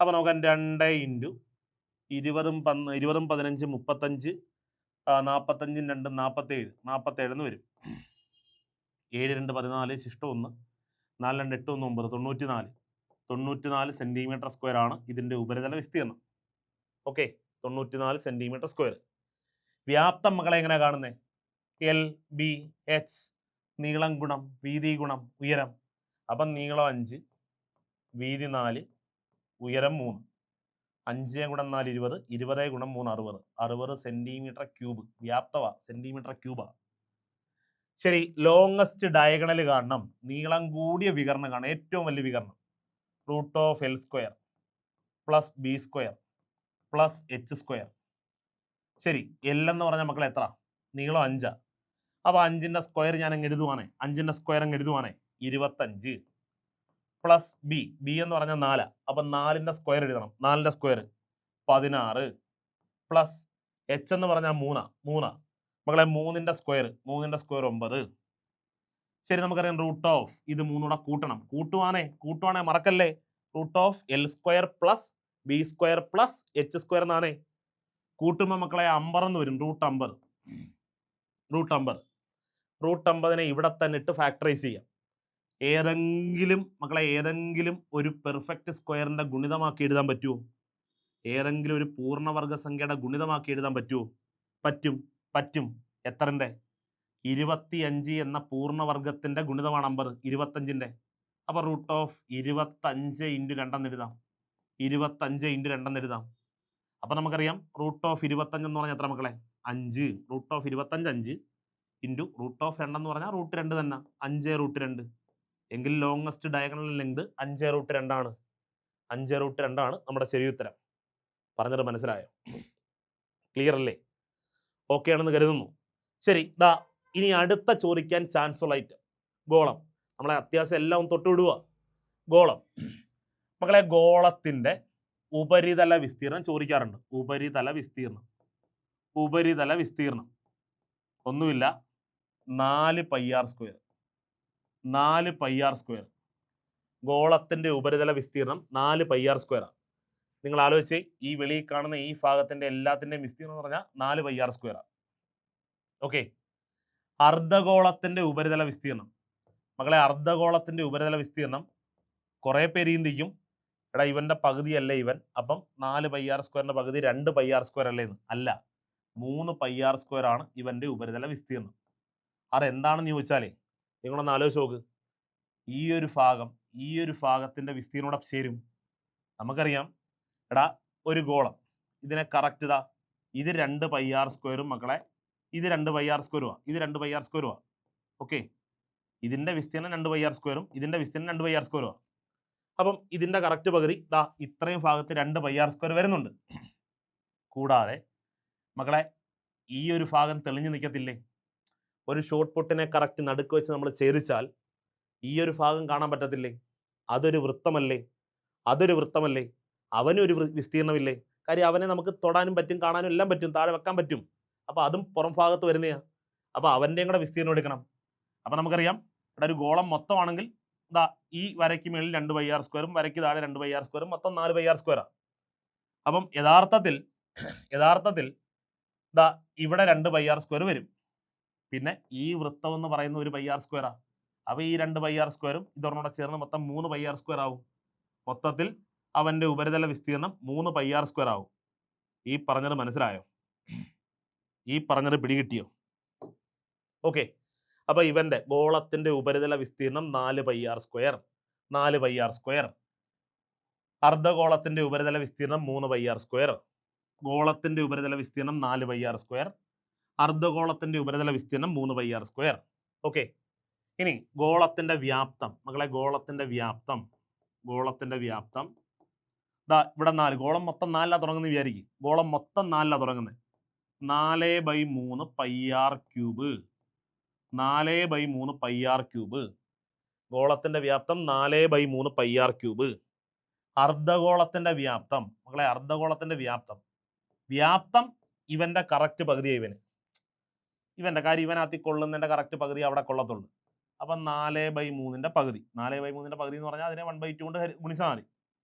അപ്പോൾ നോക്കാം 2 ഇൻറ്റു 20 15 35 45 2 47 എന്ന് വരും. 7 2 14 ശിഷ്ടം 1 4 2 8 1 9 94 സെന്റിമീറ്റർ സ്ക്വയർ ആണ് ഇതിന്റെ ഉപരിതല വിസ്തീർണം. Okay, 94 centimetre square. വ്യാപ്തം മക്കളെ എങ്ങനെ കാണുന്നത്? എൽ ബി എച്ച് നീളം ഗുണം വീതി ഗുണം ഉയരം. അപ്പം നീളം 5, വീതി 4, ഉയരം 3. 5 × 4 20, 20 × 3 60 സെന്റിമീറ്റർ ക്യൂബ്. വ്യാപ്തവാ, സെന്റിമീറ്റർ ക്യൂബാ. ശരി, ലോങ്ങസ്റ്റ് ഡയഗണൽ കാണണം, നീളം കൂടിയ വികരണം കാണണം, ഏറ്റവും വലിയ വികരണം. Root of L square plus B square plus H square. ശരി, എൽ എന്ന് പറഞ്ഞാൽ മക്കളെ എത്ര? നീളം 5. അപ്പോൾ 5ൻ്റെ സ്ക്വയർ ഞാൻ അങ്ങ് എഴുതുവാണേ, 25 പ്ലസ് ബി എന്ന് പറഞ്ഞാൽ 4. അപ്പം 4ൻ്റെ സ്ക്വയർ എഴുതണം. 4ൻ്റെ സ്ക്വയർ 16 പ്ലസ് എച്ച് എന്ന് പറഞ്ഞാൽ 3. മക്കളെ 3ൻ്റെ സ്ക്വയർ 9. ശരി, നമുക്കറിയാം റൂട്ട് ഓഫ് ഇത് 3 കൂടെ കൂട്ടുവാണേ മറക്കല്ലേ. Root of L square plus B square plus H square എന്നാണേ. കൂട്ടുമ്പോൾ മക്കളെ 50 എന്ന് വരും. റൂട്ട് 50. റൂട്ട് 50നെ ഇവിടെ തന്നെ ഇട്ട് ഫാക്ടറൈസ് ചെയ്യാം. ഏതെങ്കിലും മക്കളെ ഏതെങ്കിലും ഒരു പെർഫെക്റ്റ് സ്ക്വയറിന്റെ ഗുണിതമാക്കി എഴുതാൻ പറ്റുമോ? ഏതെങ്കിലും ഒരു പൂർണ്ണവർഗ സംഖ്യയുടെ ഗുണിതമാക്കി എഴുതാൻ പറ്റുമോ? പറ്റും. പറ്റും. എത്രന്റെ? 25 എന്ന പൂർണ്ണവർഗത്തിന്റെ ഗുണിതമാണ് 50. 25ന്റെ. അപ്പൊ റൂട്ട് ഓഫ് 25 ഇൻറ്റു 2 എന്ന് എഴുതാം. 25 ഇൻറ്റു 2 എന്ന് എഴുതാം. അപ്പൊ നമുക്കറിയാം റൂട്ട് ഓഫ് 25 എന്ന് പറഞ്ഞാൽ എത്ര മക്കളെ? 5. Root of 25 5 into root of 2 എന്ന് പറഞ്ഞാൽ റൂട്ട് 2 തന്നെ. 5 റൂട്ട് 2. എങ്കിൽ ലോങ്സ്റ്റ് ഡയഗണൽ ലെങ്ത് 5 റൂട്ട് 2 ആണ്. 5 റൂട്ട് 2 ആണ് നമ്മുടെ ശരി ഉത്തരം. പറഞ്ഞത് മനസ്സിലായോ? ക്ലിയർ അല്ലേ? ഓക്കെ ആണെന്ന് കരുതുന്നു. ശരി, ദാ ഇനി അടുത്ത ചോദിക്കാൻ ചാൻസ് ഉള്ള ഐറ്റം ഗോളം. നമ്മളെ അത്യാവശ്യം എല്ലാം തൊട്ടുവിടുക. ഗോളം മക്കളെ, ഗോളത്തിന്റെ ഉപരിതല വിസ്തീർണം ചോദിക്കാറുണ്ട്. ഉപരിതല വിസ്തീർണം. ഉപരിതല വിസ്തീർണം ഒന്നുമില്ല, 4 pi R square. 4 pi R square. ഗോളത്തിന്റെ ഉപരിതല വിസ്തീർണം 4 പൈ ആർ സ്ക്വയർ. നിങ്ങൾ ആലോചിച്ച്, ഈ വെളിയിൽ കാണുന്ന ഈ ഭാഗത്തിന്റെ എല്ലാത്തിന്റെയും വിസ്തീർണം എന്ന് പറഞ്ഞാൽ 4 പൈ ആർ സ്ക്വയർ. ഓക്കെ. അർദ്ധഗോളത്തിന്റെ ഉപരിതല വിസ്തീർണം മക്കളെ, അർദ്ധഗോളത്തിന്റെ ഉപരിതല വിസ്തീർണം കുറെ പേര് ചിന്തിക്കും, എടാ ഇവന്റെ പകുതിയല്ല ഇവൻ, അപ്പം 4 പൈ ആർ സ്ക്വയറിന്റെ പകുതി 2 പൈ ആർ സ്ക്വയർ അല്ലേന്ന്. അല്ല, 3 പൈ ആർ സ്ക്വയർ ആണ് ഇവന്റെ ഉപരിതല വിസ്തീർണം. അതെന്താണെന്ന് ചോദിച്ചാലേ നിങ്ങളൊന്ന് ആലോചിച്ച് നോക്ക്. ഈ ഒരു ഭാഗത്തിന്റെ വിസ്തീർണം ചേരും. നമുക്കറിയാം, എടാ ഒരു ഗോളം, ഇതിനെ കറക്റ്റ് ഇതാ, ഇത് 2 പൈ ആർ സ്ക്വയറും മക്കളെ, ഇത് 2 പൈ ആർ സ്ക്വയറുവാ, ഇത് 2 പൈ ആർ സ്ക്വയറുവാ. ഓക്കെ, ഇതിന്റെ വിസ്തീർണം 2 പൈ ആർ സ്ക്വയറും ഇതിന്റെ വിസ്തീർണം 2 പൈ ആർ സ്ക്വയറുവാ. അപ്പം ഇതിന്റെ കറക്റ്റ് പകുതി ദാ ഇത്രയും ഭാഗത്ത് 2 പൈ ആർ സ്ക്വയർ വരുന്നുണ്ട്. കൂടാതെ മക്കളെ ഈ ഒരു ഭാഗം തെളിഞ്ഞു നിൽക്കത്തില്ലേ? ഒരു ഷോർട്ട് പുട്ടിനെ കറക്റ്റ് നടുക്ക് വെച്ച് നമ്മൾ ഛേദിച്ചാൽ ഈ ഒരു ഭാഗം കാണാൻ പറ്റത്തില്ലേ? അതൊരു വൃത്തമല്ലേ? അതൊരു വൃത്തമല്ലേ? അവനൊരു വിസ്തീർണമില്ലേ? കാര്യം അവനെ നമുക്ക് തൊടാനും പറ്റും, കാണാനും എല്ലാം പറ്റും, താഴെ വെക്കാൻ പറ്റും. അപ്പൊ അതും പുറം ഭാഗത്ത് വരുന്നയാ. അപ്പൊ അവന്റെയും കൂടെ വിസ്തീർണം എടുക്കണം. അപ്പൊ നമുക്കറിയാം, ഇവിടെ ഒരു ഗോളം മൊത്തമാണെങ്കിൽ ദാ ഈ വരയ്ക്ക് മേളിൽ 2 പൈ ആർ സ്ക്വയറും വരയ്ക്ക് താഴെ 2 പൈ ആർ സ്ക്വയറും മൊത്തം 4 പൈ ആർ സ്ക്വയറാ. അപ്പം യഥാർത്ഥത്തിൽ ദാ ഇവിടെ 2 പൈ ആർ സ്ക്വയർ വരും. പിന്നെ ഈ വൃത്തം എന്ന് പറയുന്ന ഒരു പൈ ആർ സ്ക്വയറാ. അപ്പൊ ഈ 2 പൈ ആർ സ്ക്വയറും ഇതൊരെണ്ണോടെ ചേർന്ന് മൊത്തം 3 പൈ ആർ സ്ക്വയർ ആവും. മൊത്തത്തിൽ അവന്റെ ഉപരിതല വിസ്തീർണം 3 പൈ ആർ സ്ക്വയർ ആവും. ഈ പറഞ്ഞത് മനസ്സിലായോ? ഈ പറഞ്ഞത് പിടികിട്ടിയോ? ഓക്കെ. അപ്പൊ ഇവന്റെ ഗോളത്തിന്റെ ഉപരിതല വിസ്തീർണം 4 pi R square. 4 pi R square. അർദ്ധഗോളത്തിന്റെ ഉപരിതല വിസ്തീർണം 3 പൈ ആർ സ്ക്വയർ. ഗോളത്തിന്റെ ഉപരിതല വിസ്തീർണം 4 പൈ ആർ സ്ക്വയർ. അർദ്ധഗോളത്തിന്റെ ഉപരിതല വിസ്തീർണം 3 പൈ ആർ സ്ക്വയർ. ഓക്കെ. ഇനി ഗോളത്തിന്റെ വ്യാപ്തം മക്കളെ, ഗോളത്തിന്റെ വ്യാപ്തം ദാ ഇവിടെ 4. ഗോളം മൊത്തം 4 തുടങ്ങുന്ന വിചാരിക്കും. ഗോളം മൊത്തം 4 തുടങ്ങുന്നത്. 4/3 pi R cube. 4/3 pi R cube. ഗോളത്തിന്റെ വ്യാപ്തം 4/3 പൈ ആർ ക്യൂബ്. അർദ്ധഗോളത്തിന്റെ വ്യാപ്തം മക്കളെ, അർദ്ധഗോളത്തിന്റെ വ്യാപ്തം ഇവന്റെ കറക്റ്റ് പകുതിയായി ഇവന്റെ കാര്യം, ഇവനകത്ത് കൊള്ളുന്നതിന്റെ കറക്റ്റ് പകുതി അവിടെ കൊള്ളത്തുള്ളൂ. അപ്പം 4/3 പകുതി. 4/3 പകുതി എന്ന് പറഞ്ഞാൽ അതിനെ 1/2 കൊണ്ട് ഗുണിച്ചാൽ മതി.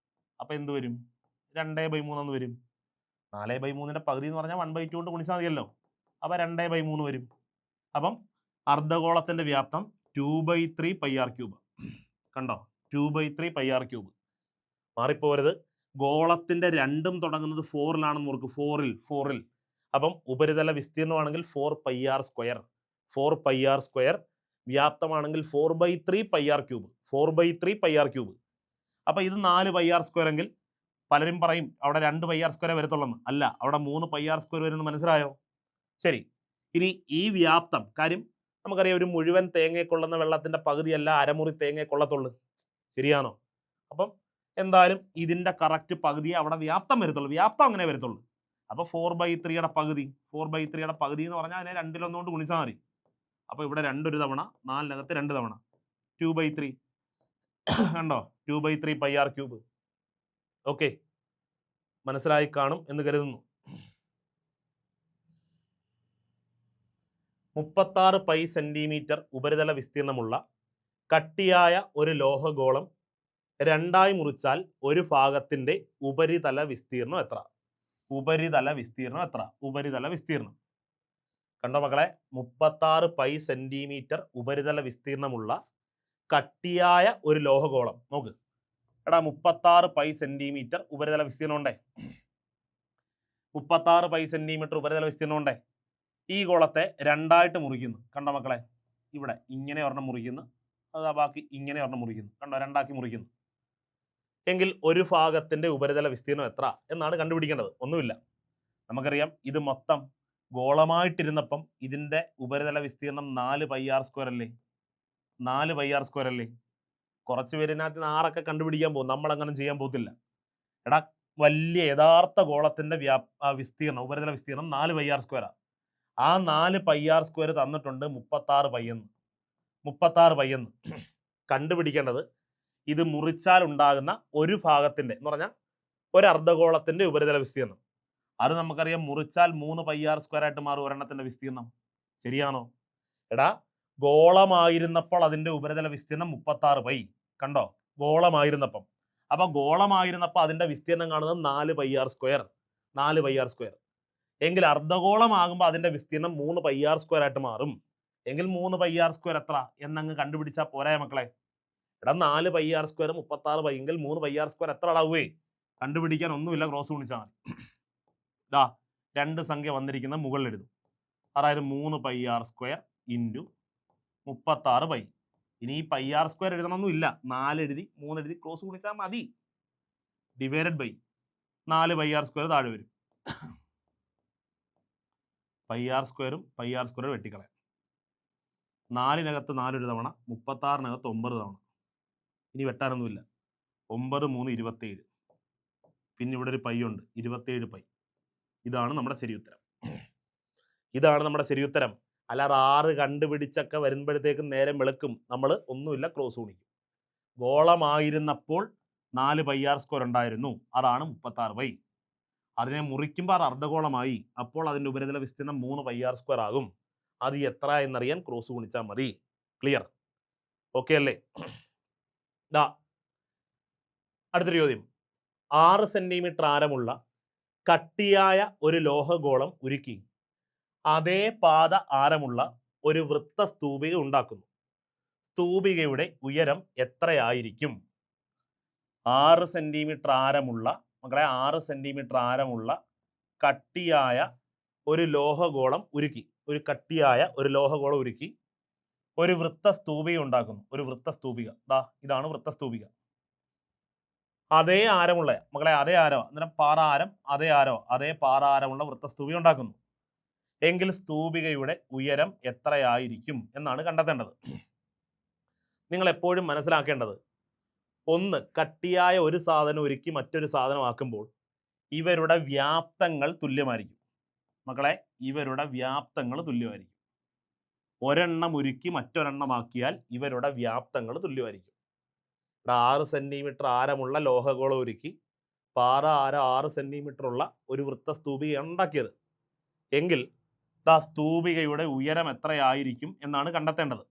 അപ്പൊ എന്ത് വരും? 2/3 എന്ന് വരും. 4/3 പകുതി എന്ന് പറഞ്ഞാൽ 1/2 കൊണ്ട് ഗുണിച്ചാൽ മതിയല്ലോ. അപ്പൊ 2/3 വരും. അപ്പം അർദ്ധഗോളത്തിന്റെ വ്യാപ്തം 2/3 പൈ ആർ ക്യൂബ്. കണ്ടോ? 2/3 പൈ ആർ ക്യൂബ്. മാറിപ്പോരുത്. ഗോളത്തിന്റെ രണ്ടും തുടങ്ങുന്നത് 4-ലാണെന്ന് ഓർക്ക്. 4-ൽ. അപ്പം ഉപരിതല വിസ്തീർണമാണെങ്കിൽ 4 pi R square. 4 pi R square. വ്യാപ്തമാണെങ്കിൽ 4/3 pi R cube. 4/3 pi R cube. അപ്പൊ ഇത് 4 പൈ ആർ സ്ക്വയർ എങ്കിൽ പലരും പറയും അവിടെ 2 പൈ ആർ സ്ക്വയർ വരത്തുള്ളൂ. അല്ല, അവിടെ 3 പൈ ആർ സ്ക്വയർ വരുന്നത് മനസ്സിലായോ? ശരി. ഇനി ഈ വ്യാപ്തം കാര്യം നമുക്കറിയാം, ഒരു മുഴുവൻ തേങ്ങയെ കൊള്ളുന്ന വെള്ളത്തിന്റെ പകുതിയല്ല അരമുറി തേങ്ങയെ കൊള്ളത്തുള്ളൂ. ശരിയാണോ? അപ്പം എന്തായാലും ഇതിന്റെ കറക്റ്റ് പകുതിയെ അവിടെ വ്യാപ്തം വരത്തുള്ളൂ. വ്യാപ്തം അങ്ങനെ വരത്തുള്ളൂ. അപ്പൊ 4/3 പകുതി. 4/3 പകുതി എന്ന് പറഞ്ഞാൽ അതിനെ 2-ൽ കൊണ്ട് ഗുണിച്ചാൽ മതി. അപ്പൊ ഇവിടെ 2 ഒരു തവണ, 4-നകത്ത് 2 തവണ. 2/3 കണ്ടോ? 2/3 പൈ ആർ ക്യൂബ്. ഓക്കെ, മനസ്സിലായി കാണും എന്ന് കരുതുന്നു. 36 പൈ സെന്റിമീറ്റർ ഉപരിതല വിസ്തീർണമുള്ള കട്ടിയായ ഒരു ലോഹഗോളം 2ആയി മുറിച്ചാൽ ഒരു ഭാഗത്തിന്റെ ഉപരിതല വിസ്തീർണം എത്ര? ഉപരിതല വിസ്തീർണം കണ്ടോ മക്കളെ? 36 പൈ സെന്റിമീറ്റർ ഉപരിതല വിസ്തീർണമുള്ള കട്ടിയായ ഒരു ലോഹഗോളം. നോക്ക് എടാ 36 പൈ സെന്റിമീറ്റർ ഉപരിതല വിസ്തീർണം ഉണ്ടേ. 36 പൈ സെന്റിമീറ്റർ ഉപരിതല വിസ്തീർണം ഉണ്ടേ. ഈ ഗോളത്തെ രണ്ടായിട്ട് മുറിക്കുന്നു. കണ്ടോ മക്കളെ, ഇവിടെ ഇങ്ങനെ ഒരെണ്ണം മുറിക്കുന്നു, അത് ബാക്കി ഇങ്ങനെ ഒരെണ്ണം മുറിക്കുന്നു. കണ്ടോ, രണ്ടാക്കി മുറിക്കുന്നു. എങ്കിൽ ഒരു ഭാഗത്തിന്റെ ഉപരിതല വിസ്തീർണം എത്ര എന്നാണ് കണ്ടുപിടിക്കേണ്ടത്. ഒന്നുമില്ല, നമുക്കറിയാം ഇത് മൊത്തം ഗോളമായിട്ടിരുന്നപ്പം ഇതിന്റെ ഉപരിതല വിസ്തീർണം 4 പൈ ആർ സ്ക്വയർ അല്ലേ. 4 പൈ ആർ സ്ക്വയർ അല്ലേ. കുറച്ച് പേരിനകത്ത് 6 കണ്ടുപിടിക്കാൻ പോകും, നമ്മൾ അങ്ങനെ ചെയ്യാൻ പോകത്തില്ല. എടാ വലിയ യഥാർത്ഥ ഗോളത്തിന്റെ വിസ്തീർണം, ഉപരിതല വിസ്തീർണം 4 പൈ ആർ സ്ക്വയറാണ്. ആ 4 പൈ ആർ സ്ക്വയർ തന്നിട്ടുണ്ട് 36 പൈ എന്ന്. 36 പൈ എന്ന് കണ്ടുപിടിക്കേണ്ടത് ഇത് മുറിച്ചാൽ ഉണ്ടാകുന്ന ഒരു ഭാഗത്തിന്റെ എന്ന് പറഞ്ഞാൽ ഒരു അർദ്ധഗോളത്തിന്റെ ഉപരിതല വിസ്തീർണം. അത് നമുക്കറിയാം മുറിച്ചാൽ 3 പൈ ആർ സ്ക്വയർ ആയിട്ട് മാറും ഒരെണ്ണത്തിന്റെ വിസ്തീർണം. ശരിയാണോ? എടാ ഗോളമായിരുന്നപ്പോൾ അതിന്റെ ഉപരിതല വിസ്തീർണം 36 പൈ. കണ്ടോ, ഗോളമായിരുന്നപ്പം. അപ്പൊ ഗോളമായിരുന്നപ്പോൾ അതിന്റെ വിസ്തീർണം കാണുന്നത് 4 pi R square. 4 pi R square. എങ്കിൽ അർദ്ധഗോളമാകുമ്പോൾ അതിന്റെ വിസ്തീർണം 3 പൈ ആർ സ്ക്വയർ ആയിട്ട് മാറും. എങ്കിൽ 3 പൈ ആർ സ്ക്വയർ എത്ര എന്നങ്ങ് കണ്ടുപിടിച്ചാൽ പോരായ മക്കളെ. എടാ 4 പൈ ആർ സ്ക്വയർ 36 പൈ എങ്കിൽ 3 പൈ ആർ സ്ക്വയർ എത്ര അളവേ? കണ്ടുപിടിക്കാൻ ഒന്നുമില്ല, ക്രോസ് ഗുണിച്ചാൽ മതി. ദാ രണ്ട് സംഖ്യ വന്നിരിക്കുന്ന മുകളിൽ എഴുതും. അതായത് 3 pi R square into 36 pi. ഇനി ഈ പൈ ആർ സ്ക്വയർ എഴുതണമെന്നും ഇല്ല, 4 എഴുതി 3 എഴുതി ക്രോസ് ഗുണിച്ചാൽ മതി. Divided by 4 pi R square താഴെ വരും. പൈ ആർ സ്ക്വയറും പൈ ആർ സ്ക്വയറും വെട്ടിക്കളയാം. 4-നകത്ത് 4 ഒരു തവണ, 36-നകത്ത് 9 തവണ. ഇനി വെട്ടാനൊന്നുമില്ല. 9 3 27. പിന്നെ ഇവിടെ ഒരു പൈ ഉണ്ട്, 27 പൈ. ഇതാണ് നമ്മുടെ ശരി ഉത്തരം. ഇതാണ് നമ്മുടെ ശരി ഉത്തരം. അല്ലാതെ 6 കണ്ടുപിടിച്ചൊക്കെ വരുമ്പോഴത്തേക്കും നേരം വെളുക്കും, നമ്മൾ ഒന്നുമില്ല, ക്രോസ് ഗുണിക്കും. ഗോളമായിരുന്നപ്പോൾ 4 പൈ ആർ സ്ക്വയർ ഉണ്ടായിരുന്നു, അതാണ് 36 പൈ. അതിനെ മുറിക്കുമ്പോൾ അത് അർദ്ധഗോളമായി, അപ്പോൾ അതിന്റെ ഉപരിതല വിസ്തീർണം 3 പൈ ആർ സ്ക്വയർ ആകും. അത് എത്ര എന്നറിയാൻ ക്രോസ് ഗുണിച്ചാൽ മതി. ക്ലിയർ? ഓക്കെ അല്ലേ? അടുത്തൊരു ചോദ്യം. 6 സെന്റിമീറ്റർ ആരമുള്ള കട്ടിയായ ഒരു ലോഹഗോളം ഉരുക്കി അതേ പാത ആരമുള്ള ഒരു വൃത്ത സ്തൂപിക ഉണ്ടാക്കുന്നു. സ്തൂപികയുടെ ഉയരം എത്രയായിരിക്കും? 6 സെന്റിമീറ്റർ ആരമുള്ള മക്കളെ, 6 സെന്റിമീറ്റർ ആരമുള്ള കട്ടിയായ ഒരു ലോഹഗോളം ഉരുക്കി, ഒരു കട്ടിയായ ഒരു ലോഹഗോളം ഉരുക്കി ഒരു വൃത്ത സ്തൂപിക ഉണ്ടാക്കുന്നു. ഒരു വൃത്ത സ്തൂപിക, ഇതാണ് വൃത്ത സ്തൂപിക. അതേ ആരമുള്ള മക്കളെ, അതേ ആരോ അന്നേരം പാറ ആരം, അതേ ആരോ, അതേ പാറ ആരമുള്ള വൃത്തസ്തൂപിക ഉണ്ടാക്കുന്നു. എങ്കിൽ സ്തൂപികയുടെ ഉയരം എത്രയായിരിക്കും എന്നാണ് കണ്ടെത്തേണ്ടത്. നിങ്ങൾ എപ്പോഴും മനസ്സിലാക്കേണ്ടത്, ഒന്ന് കട്ടിയായ ഒരു സാധനം ഒരുക്കി മറ്റൊരു സാധനമാക്കുമ്പോൾ ഇവരുടെ വ്യാപ്തങ്ങൾ തുല്യമായിരിക്കും. മക്കളെ, ഇവരുടെ വ്യാപ്തങ്ങൾ തുല്യമായിരിക്കും. ഒരെണ്ണം ഉരുക്കി മറ്റൊരെണ്ണമാക്കിയാൽ ഇവരുടെ വ്യാപ്തങ്ങൾ തുല്യമായിരിക്കും. 6 സെന്റിമീറ്റർ ആരമുള്ള ലോഹഗോളം ഒരുക്കി പാറ ആരം 6 സെന്റിമീറ്റർ ഉള്ള ഒരു വൃത്ത സ്തൂപിക ഉണ്ടാക്കിയത്. എങ്കിൽ സ്തൂപികയുടെ ഉയരം എത്രയായിരിക്കും എന്നാണ് കണ്ടെത്തേണ്ടത്.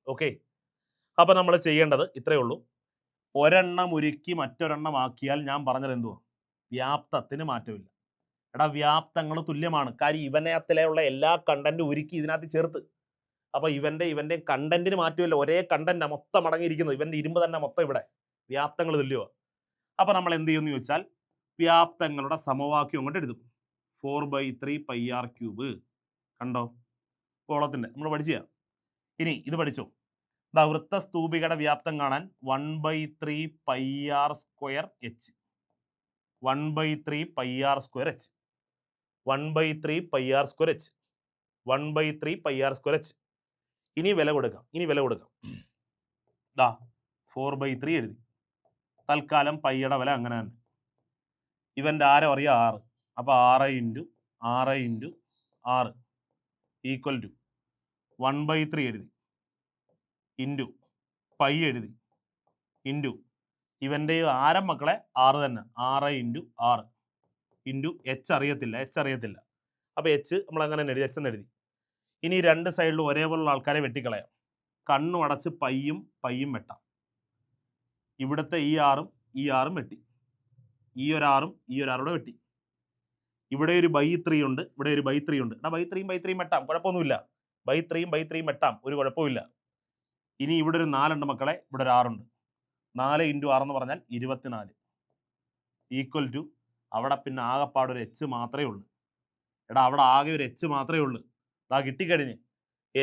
ഓക്കെ, അപ്പൊ നമ്മൾ ചെയ്യേണ്ടത് ഇത്രയേ ഉള്ളൂ. ഒരെണ്ണം ഉരുക്കി മറ്റൊരെണ്ണം ആക്കിയാൽ ഞാൻ പറഞ്ഞത് എന്തുവാ? വ്യാപ്തത്തിന് മാറ്റമില്ല. എടാ വ്യാപ്തങ്ങൾ തുല്യമാണ്. കാര്യം ഇവനത്തിലുള്ള എല്ലാ കണ്ടന്റും ഉരുക്കി ഇതിനകത്ത് ചേർത്ത്. അപ്പൊ ഇവന്റെ കണ്ടന്റിന് മാറ്റമില്ല, ഒരേ കണ്ടന്റ് മൊത്തം അടങ്ങിയിരിക്കുന്നത്. ഇവന്റെ ഇരുമ്പ് തന്നെ മൊത്തം ഇവിടെ, വ്യാപ്തങ്ങൾ തുല്യമാണ്. അപ്പൊ നമ്മൾ എന്ത് ചെയ്യുമെന്ന് ചോദിച്ചാൽ വ്യാപ്തങ്ങളുടെ സമവാക്യം അങ്ങോട്ട് എഴുതും. 4/3 പൈ ആർ ക്യൂബ്. കണ്ടോ ഗോളത്തിന്റെ നമ്മൾ പഠിച്ച. ഇനി ഇത് പഠിച്ചോ, വൃത്ത സ്തൂപികയുടെ വ്യാപ്തം കാണാൻ 1/3 pi R square h. 1/3 pi R square h. 1/3 pi R square h. 1/3 pi R square h. ഇനി വില കൊടുക്കാം. 4/3 എഴുതി. തൽക്കാലം പൈയുടെ വില അങ്ങനെ തന്നെ. ഇവന്റെ ആരം അറിയാം 6. അപ്പൊ 6 × 6 × 6 ഈക്വൽ ടു 1/3 എഴുതി, ഇൻറ്റു പൈ എഴുതി, ഇൻറ്റു ഇവന്റെ ആരം മക്കളെ 6 തന്നെ, 6 × 6 ഇൻറ്റു എച്ച് അറിയത്തില്ല. അപ്പൊ എച്ച് നമ്മൾ അങ്ങനെ എഴുതി, എച്ച് എന്ന് എഴുതി. ഇനി രണ്ട് സൈഡിലും ഒരേപോലുള്ള ആൾക്കാരെ വെട്ടിക്കളയാം. കണ്ണും അടച്ച് പയ്യും വെട്ടാം. ഇവിടുത്തെ ഈ ആറും വെട്ടി, ഈ ഒരാറൂടെ വെട്ടി. ഇവിടെ ഒരു /3 ഉണ്ട്, ഇവിടെ ഒരു /3 ഉണ്ട്. /3 വെട്ടാം, കുഴപ്പമൊന്നുമില്ല. /3 വെട്ടാം, ഒരു കുഴപ്പമില്ല. ഇനി ഇവിടെ ഒരു 4 ഉണ്ട് മക്കളെ, ഇവിടെ ഒരു 6 ഉണ്ട്. 4 × 6 എന്ന് പറഞ്ഞാൽ 24 ഈക്വൽ ടു അവിടെ പിന്നെ ആകെപ്പാട് ഒരു എച്ച് മാത്രമേ ഉള്ളൂ. എടാ അവിടെ ആകെ ഒരു എച്ച് മാത്രമേ ഉള്ളൂ. ദാ കിട്ടിക്കഴിഞ്ഞ്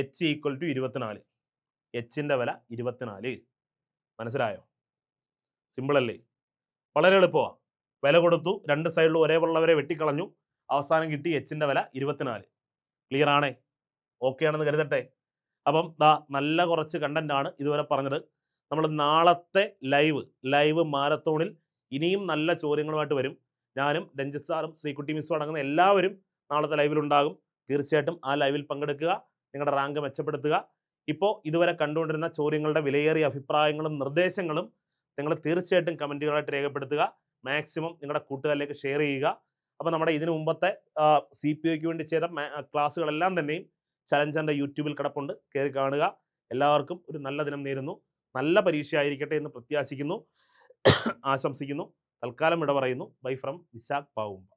എച്ച് ഈക്വൽ ടു 24. എച്ചിൻ്റെ വില 24. മനസ്സിലായോ? സിമ്പിൾ അല്ലേ? വളരെ എളുപ്പമാണ്. വില കൊടുത്തു, രണ്ട് സൈഡിലും ഒരേപോലുള്ളവരെ വെട്ടിക്കളഞ്ഞു, അവസാനം കിട്ടി എച്ചിൻ്റെ വില 24. ക്ലിയർ ആണേ? ഓക്കെ ആണെന്ന് കരുതട്ടെ. അപ്പം ദാ നല്ല കുറച്ച് കണ്ടന്റ് ആണ് ഇതുവരെ പറഞ്ഞത്. നമ്മൾ നാളത്തെ ലൈവ് മാരത്തോണിൽ ഇനിയും നല്ല ചോദ്യങ്ങളുമായിട്ട് വരും. ഞാനും രഞ്ജിത്ത് സാറും ശ്രീകുട്ടി മിസ്സും അടങ്ങുന്ന എല്ലാവരും നാളത്തെ ലൈവിലുണ്ടാകും. തീർച്ചയായിട്ടും ആ ലൈവിൽ പങ്കെടുക്കുക, നിങ്ങളുടെ റാങ്ക് മെച്ചപ്പെടുത്തുക. ഇപ്പോൾ ഇതുവരെ കണ്ടുകൊണ്ടിരുന്ന ചോദ്യങ്ങളുടെ വിലയേറിയ അഭിപ്രായങ്ങളും നിർദ്ദേശങ്ങളും നിങ്ങൾ തീർച്ചയായിട്ടും കമൻറ്റുകളായിട്ട് രേഖപ്പെടുത്തുക. മാക്സിമം നിങ്ങളുടെ കൂട്ടുകാരിലേക്ക് ഷെയർ ചെയ്യുക. അപ്പോൾ നമ്മുടെ ഇതിനു മുമ്പത്തെ CPOയ്ക്ക് വേണ്ടി ചെയ്ത ക്ലാസ്സുകളെല്ലാം തന്നെയും ചലഞ്ചറിൻ്റെ യൂട്യൂബിൽ കിടപ്പുണ്ട്, കയറി കാണുക. എല്ലാവർക്കും ഒരു നല്ല ദിനം നേരുന്നു. നല്ല പരീക്ഷ ആയിരിക്കട്ടെ എന്ന് പ്രത്യാശിക്കുന്നു, ആശംസിക്കുന്നു. തൽക്കാലം വിട പറയുന്നു. Bye from Vishakh Pavumba.